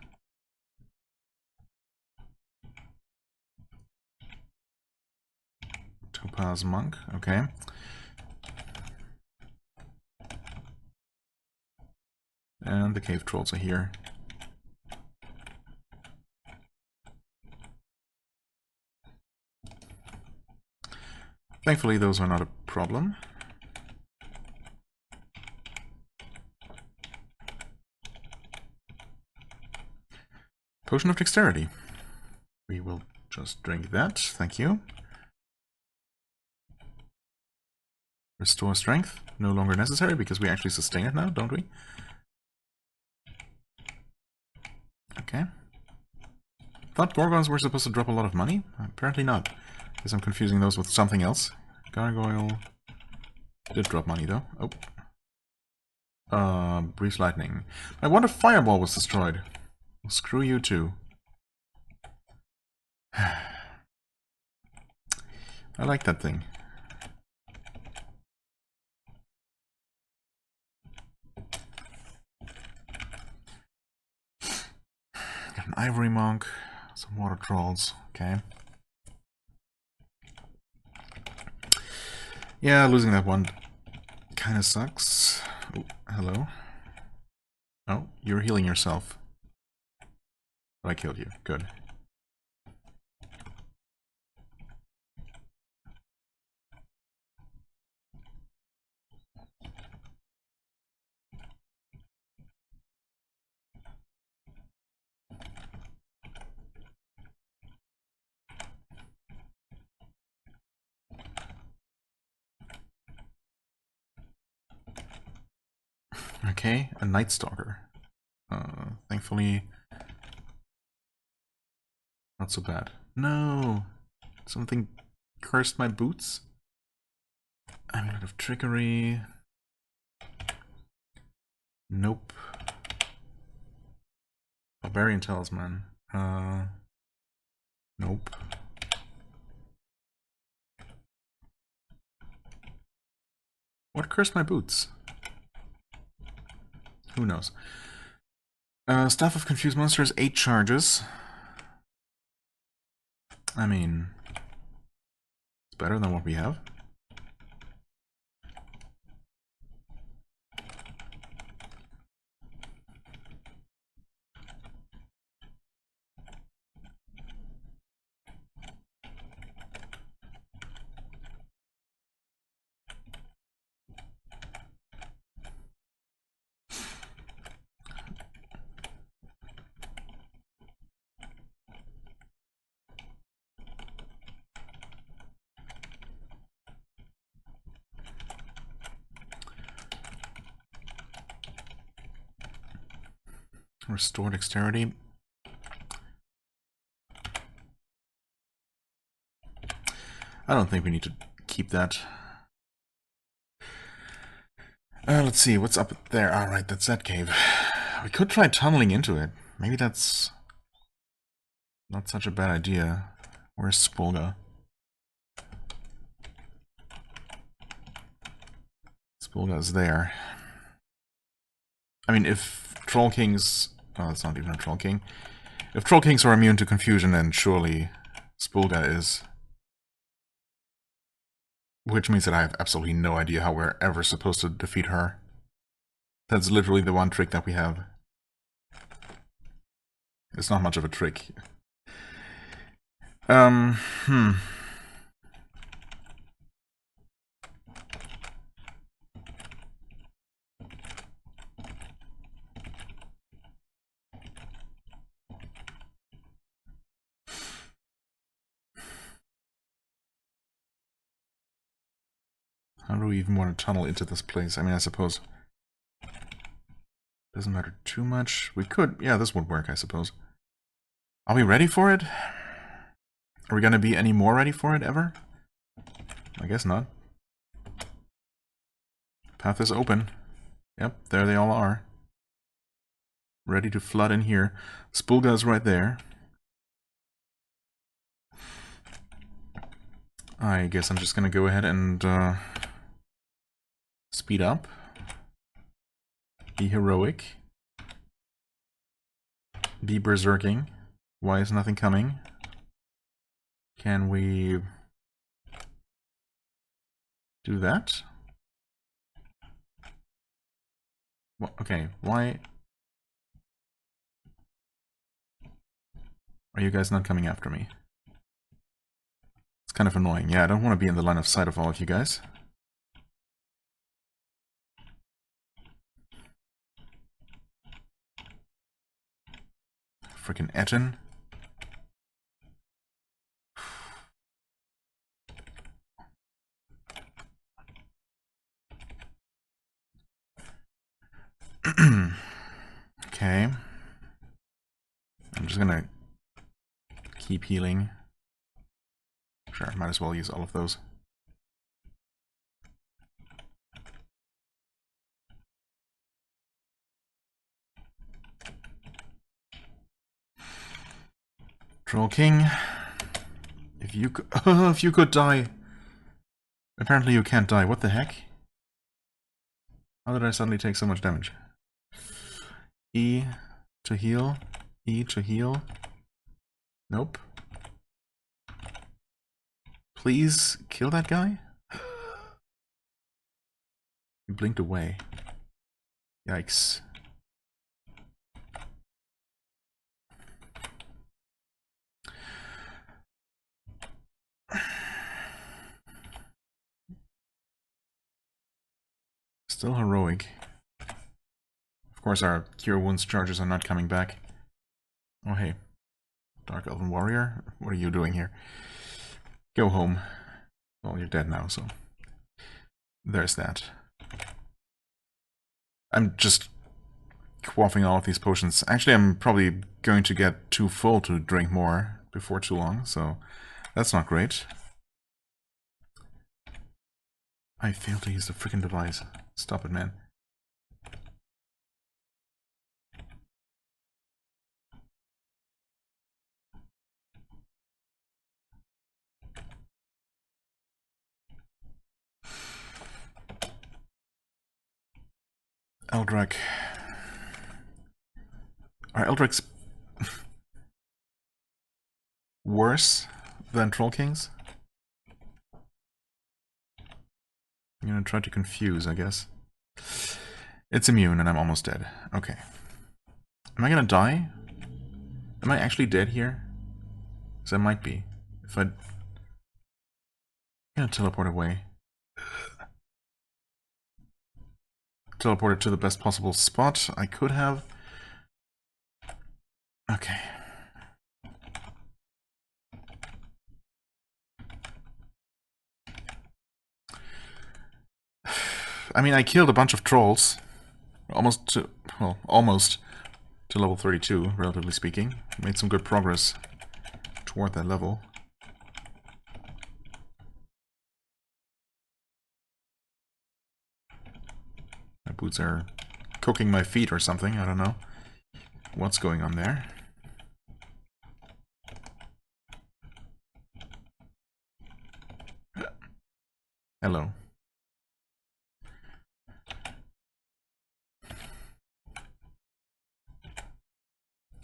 Topaz monk, okay. And the cave trolls are here. Thankfully, those are not a problem. Potion of Dexterity. We will just drink that, thank you. Restore Strength, no longer necessary because we actually sustain it now, don't we? Okay. Thought Gorgons were supposed to drop a lot of money? Apparently not. Guess I'm confusing those with something else. Gargoyle did drop money though. Oh. Brief Lightning. I wonder if Fireball was destroyed. Well, screw you too. I like that thing. Got an Ivory Monk, some Water Trolls, okay. Yeah, losing that one kind of sucks. Oh, hello. Oh, you're healing yourself. But I killed you. Good. Okay, a Night Stalker. Thankfully, not so bad. No! Something cursed my boots? Amulet of Trickery. Nope. Barbarian Talisman. Nope. What cursed my boots? Who knows? Staff of Confused Monsters, 8 charges. I mean, it's better than what we have. Restore dexterity. I don't think we need to keep that. Let's see, what's up there? Alright, that's that cave. We could try tunneling into it. Maybe that's not such a bad idea. Where's Spulga? Spulga's there. I mean, if Troll Kings... Oh, it's not even a Troll King. If Troll Kings are immune to confusion, then surely Spulga is. Which means that I have absolutely no idea how we're ever supposed to defeat her. That's literally the one trick that we have. It's not much of a trick. How do we even want to tunnel into this place? I mean, I suppose... Doesn't matter too much. We could... Yeah, this would work, I suppose. Are we ready for it? Are we gonna be any more ready for it, ever? I guess not. Path is open. Yep, there they all are. Ready to flood in here. Spulga is right there. I guess I'm just gonna go ahead and speed up. Be heroic. Be berserking. Why is nothing coming? Can we do that? Well, okay, why are you guys not coming after me? It's kind of annoying. Yeah, I don't want to be in the line of sight of all of you guys. Frickin' Etten. Okay. I'm just gonna keep healing. Sure, might as well use all of those. Troll King. If you could, if you could die. Apparently you can't die. What the heck? How did I suddenly take so much damage? E to heal. E to heal. Nope. Please kill that guy? He blinked away. Yikes. Still heroic. Of course our Cure Wounds charges are not coming back. Oh hey. Dark Elven Warrior? What are you doing here? Go home. Well, you're dead now, so... There's that. I'm just quaffing all of these potions. Actually, I'm probably going to get too full to drink more before too long, so that's not great. I failed to use the freaking device. Stop it, man. Eldrak. Are Eldraks worse than Troll Kings? I'm gonna try to confuse, I guess. It's immune and I'm almost dead. Okay. Am I gonna die? Am I actually dead here? Because I might be. If I'm gonna teleport away. Teleported to the best possible spot I could have. Okay. I mean, I killed a bunch of trolls. Almost to level 32, relatively speaking. Made some good progress toward that level. My boots are cooking my feet or something, I don't know what's going on there. Hello.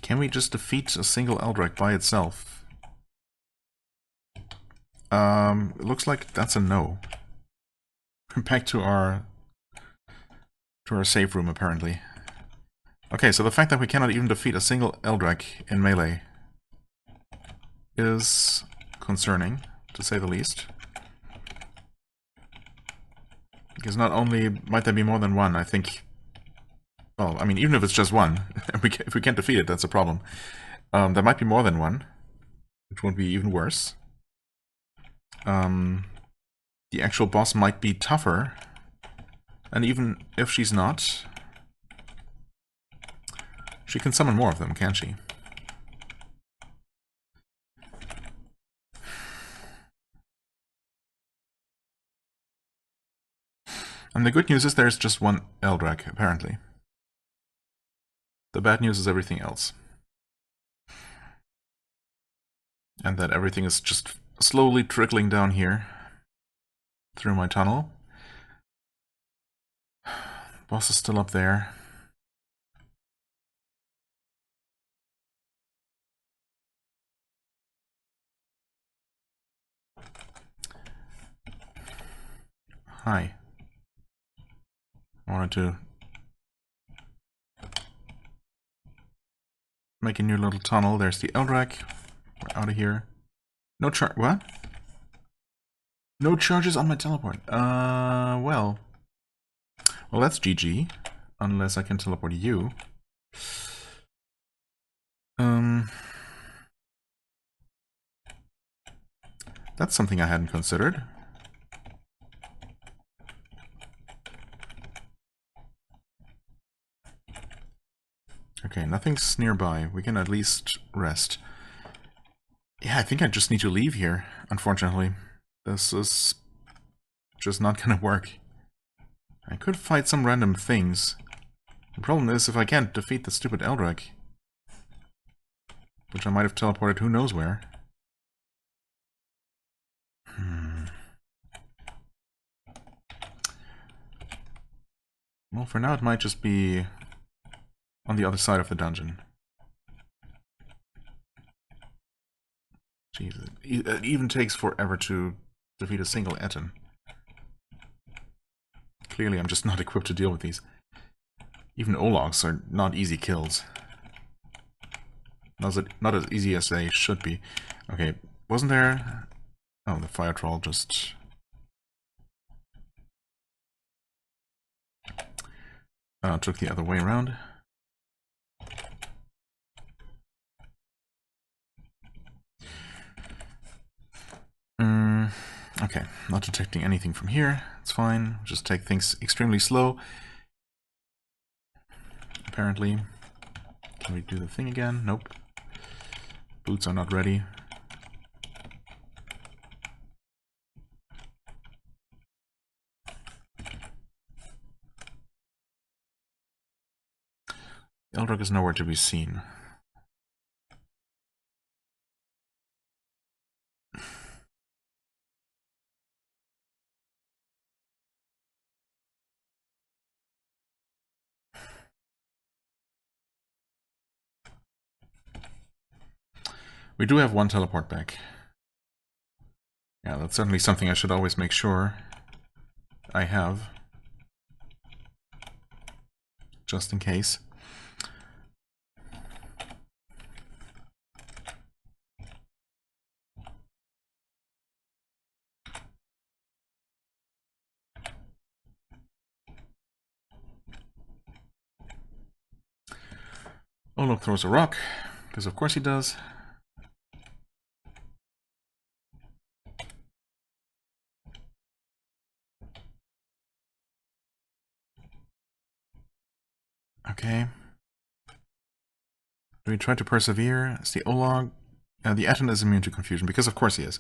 Can we just defeat a single Eldrak by itself? It looks like that's a no. Back to our safe room, apparently. Okay, so the fact that we cannot even defeat a single Eldrak in melee is concerning, to say the least. Because not only might there be more than one, I think... Well, I mean, even if it's just one, if we can't defeat it, that's a problem. There might be more than one, which would be even worse. The actual boss might be tougher, and even if she's not, she can summon more of them, can't she? And the good news is there's just one Eldrak, apparently. The bad news is everything else. And that everything is just slowly trickling down here through my tunnel. Boss is still up there. Hi. I wanted to make a new little tunnel. There's the Eldrak. We're out of here. No charge. What? No charges on my teleport. Well, that's GG. Unless I can teleport you. That's something I hadn't considered. Okay, nothing's nearby. We can at least rest. Yeah, I think I just need to leave here, unfortunately. This is just not gonna work. I could fight some random things. The problem is if I can't defeat the stupid Eldrak, which I might have teleported who knows where. Well, for now it might just be on the other side of the dungeon. Jesus, it even takes forever to defeat a single Eton. Clearly I'm just not equipped to deal with these. Even Ologs are not easy kills. Not as easy as they should be. Okay, wasn't there... Oh, the fire troll just... took the other way around. Okay, not detecting anything from here. It's fine. Just take things extremely slow. apparently. Can we do the thing again? Nope. Boots are not ready. Eldrock is nowhere to be seen. We do have one teleport back. Yeah, that's certainly something I should always make sure I have. Just in case. Oh look, throws a rock, because of course he does. Okay. Do we try to persevere? It's the Olog. The Eton is immune to confusion, because of course he is.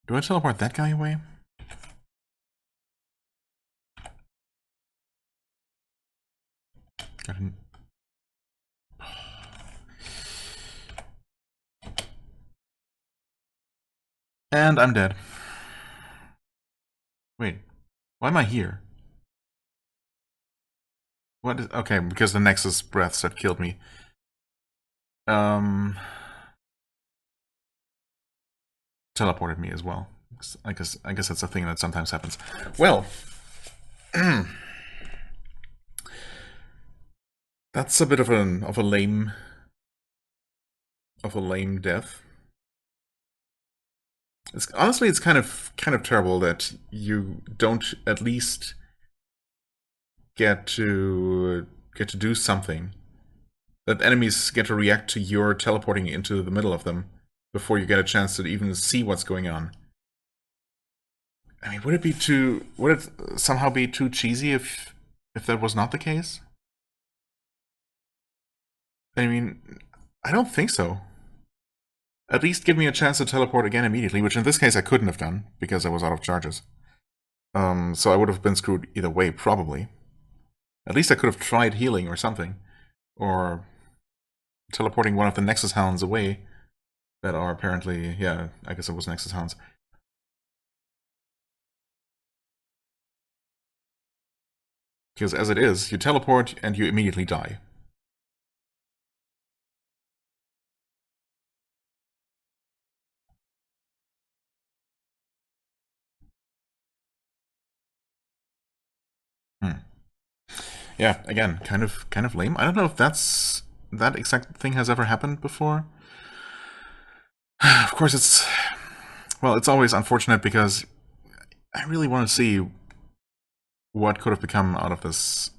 Do I teleport that guy away? I didn't. And I'm dead. Wait, why am I here? What is... Okay, because the Nexus breaths that killed me. Teleported me as well. I guess that's a thing that sometimes happens. Well, that's a bit of a lame death. Honestly, it's kind of terrible that you don't at least get to do something. That enemies get to react to your teleporting into the middle of them before you get a chance to even see what's going on. I mean, would it somehow be too cheesy if that was not the case? I mean, I don't think so. At least give me a chance to teleport again immediately, which in this case I couldn't have done because I was out of charges. So I would have been screwed either way, probably. At least I could have tried healing or something. Or teleporting one of the Nexus Hounds away that are apparently... Yeah, I guess it was Nexus Hounds. Because as it is, you teleport and you immediately die. Yeah, again, kind of lame. I don't know if that exact thing has ever happened before. Of course, it's always unfortunate because I really want to see what could have become out of this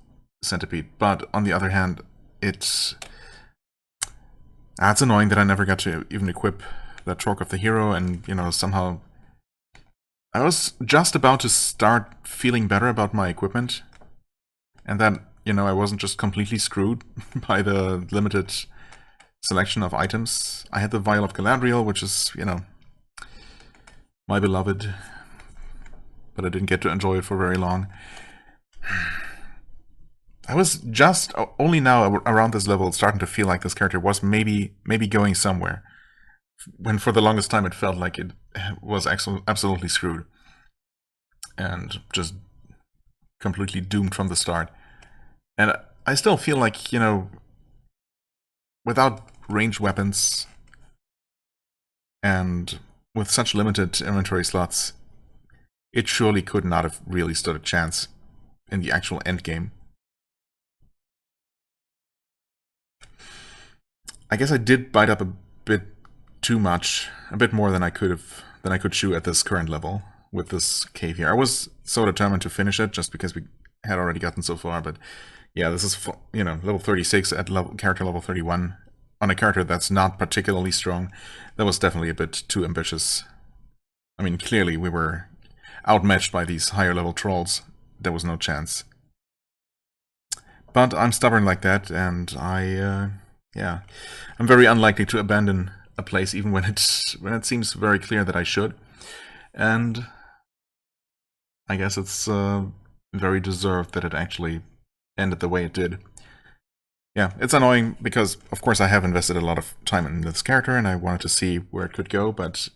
centipede. But on the other hand, it's annoying that I never got to even equip that Torque of the Hero, and somehow I was just about to start feeling better about my equipment, and that I wasn't just completely screwed by the limited selection of items. I had the Vial of Galadriel, which is my beloved, but I didn't get to enjoy it for very long. I was just only now around this level starting to feel like this character was maybe going somewhere, when for the longest time it felt like it was absolutely screwed and just completely doomed from the start. And I still feel like, without ranged weapons and with such limited inventory slots, it surely could not have really stood a chance in the actual endgame. I guess I did bite up a bit too much, a bit more than I could chew at this current level with this cave here. I was so determined to finish it just because we had already gotten so far, but yeah, this is level 36 at character level 31 on a character that's not particularly strong. That was definitely a bit too ambitious. I mean, clearly we were outmatched by these higher level trolls there was no chance. But I'm stubborn like that, and yeah, I'm very unlikely to abandon a place even when it seems very clear that I should. And I guess it's very deserved that it actually ended the way it did. Yeah, it's annoying because, of course, I have invested a lot of time in this character and I wanted to see where it could go, but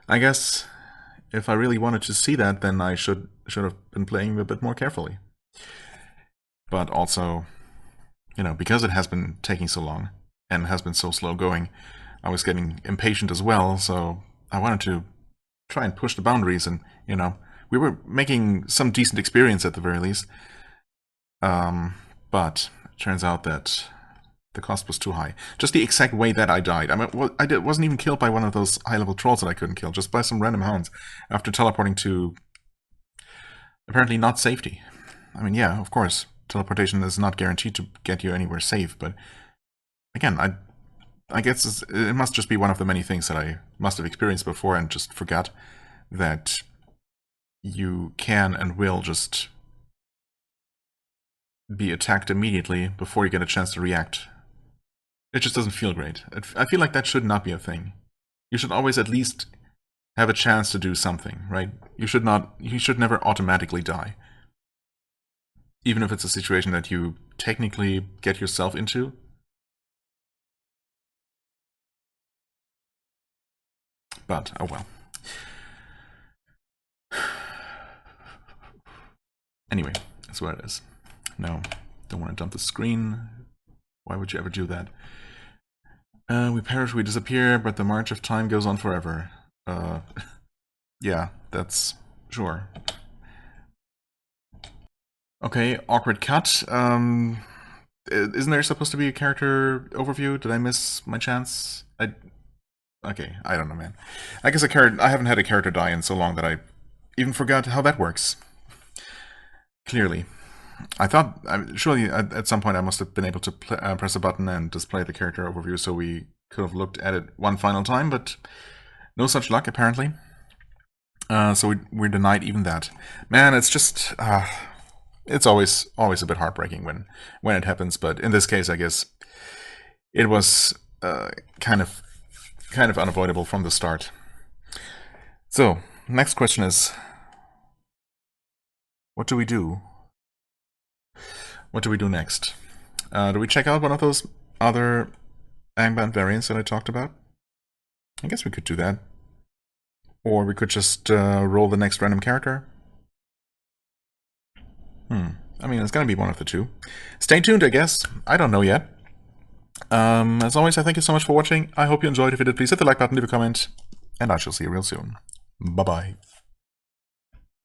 I guess if I really wanted to see that, then I should have been playing a bit more carefully. But also, you know, because it has been taking so long and has been so slow going, I was getting impatient as well, so I wanted to try and push the boundaries, and, you know, we were making some decent experience at the very least. But it turns out that the cost was too high. Just the exact way that I died. I mean, wasn't even killed by one of those high-level trolls that I couldn't kill, just by some random hounds after teleporting to apparently not safety. I mean, yeah, of course, teleportation is not guaranteed to get you anywhere safe, but again, I guess it must just be one of the many things that I must have experienced before and just forgot, that you can and will just be attacked immediately before you get a chance to react. It just doesn't feel great. I feel like that should not be a thing. You should always at least have a chance to do something, right? You should never automatically die. Even if it's a situation that you technically get yourself into. But, oh well. Anyway, that's what it is. No, don't want to dump the screen. Why would you ever do that? We perish, we disappear, but the march of time goes on forever. Yeah, that's... sure. Okay, awkward cut. Isn't there supposed to be a character overview? Did I miss my chance? Okay, I don't know, man. I guess I haven't had a character die in so long that I even forgot how that works. Clearly. I thought, surely at some point I must have been able to press a button and display the character overview so we could have looked at it one final time, but no such luck, apparently. So we're denied even that. Man, it's just... it's always a bit heartbreaking when it happens, but in this case, I guess it was kind of unavoidable from the start. So, next question is, what do we do? What do we do next? Do we check out one of those other Angband variants that I talked about? I guess we could do that. Or we could just roll the next random character. I mean, it's gonna be one of the two. Stay tuned, I guess. I don't know yet. As always, I thank you so much for watching. I hope you enjoyed. If you did, please hit the like button, leave a comment, and I shall see you real soon. Bye-bye.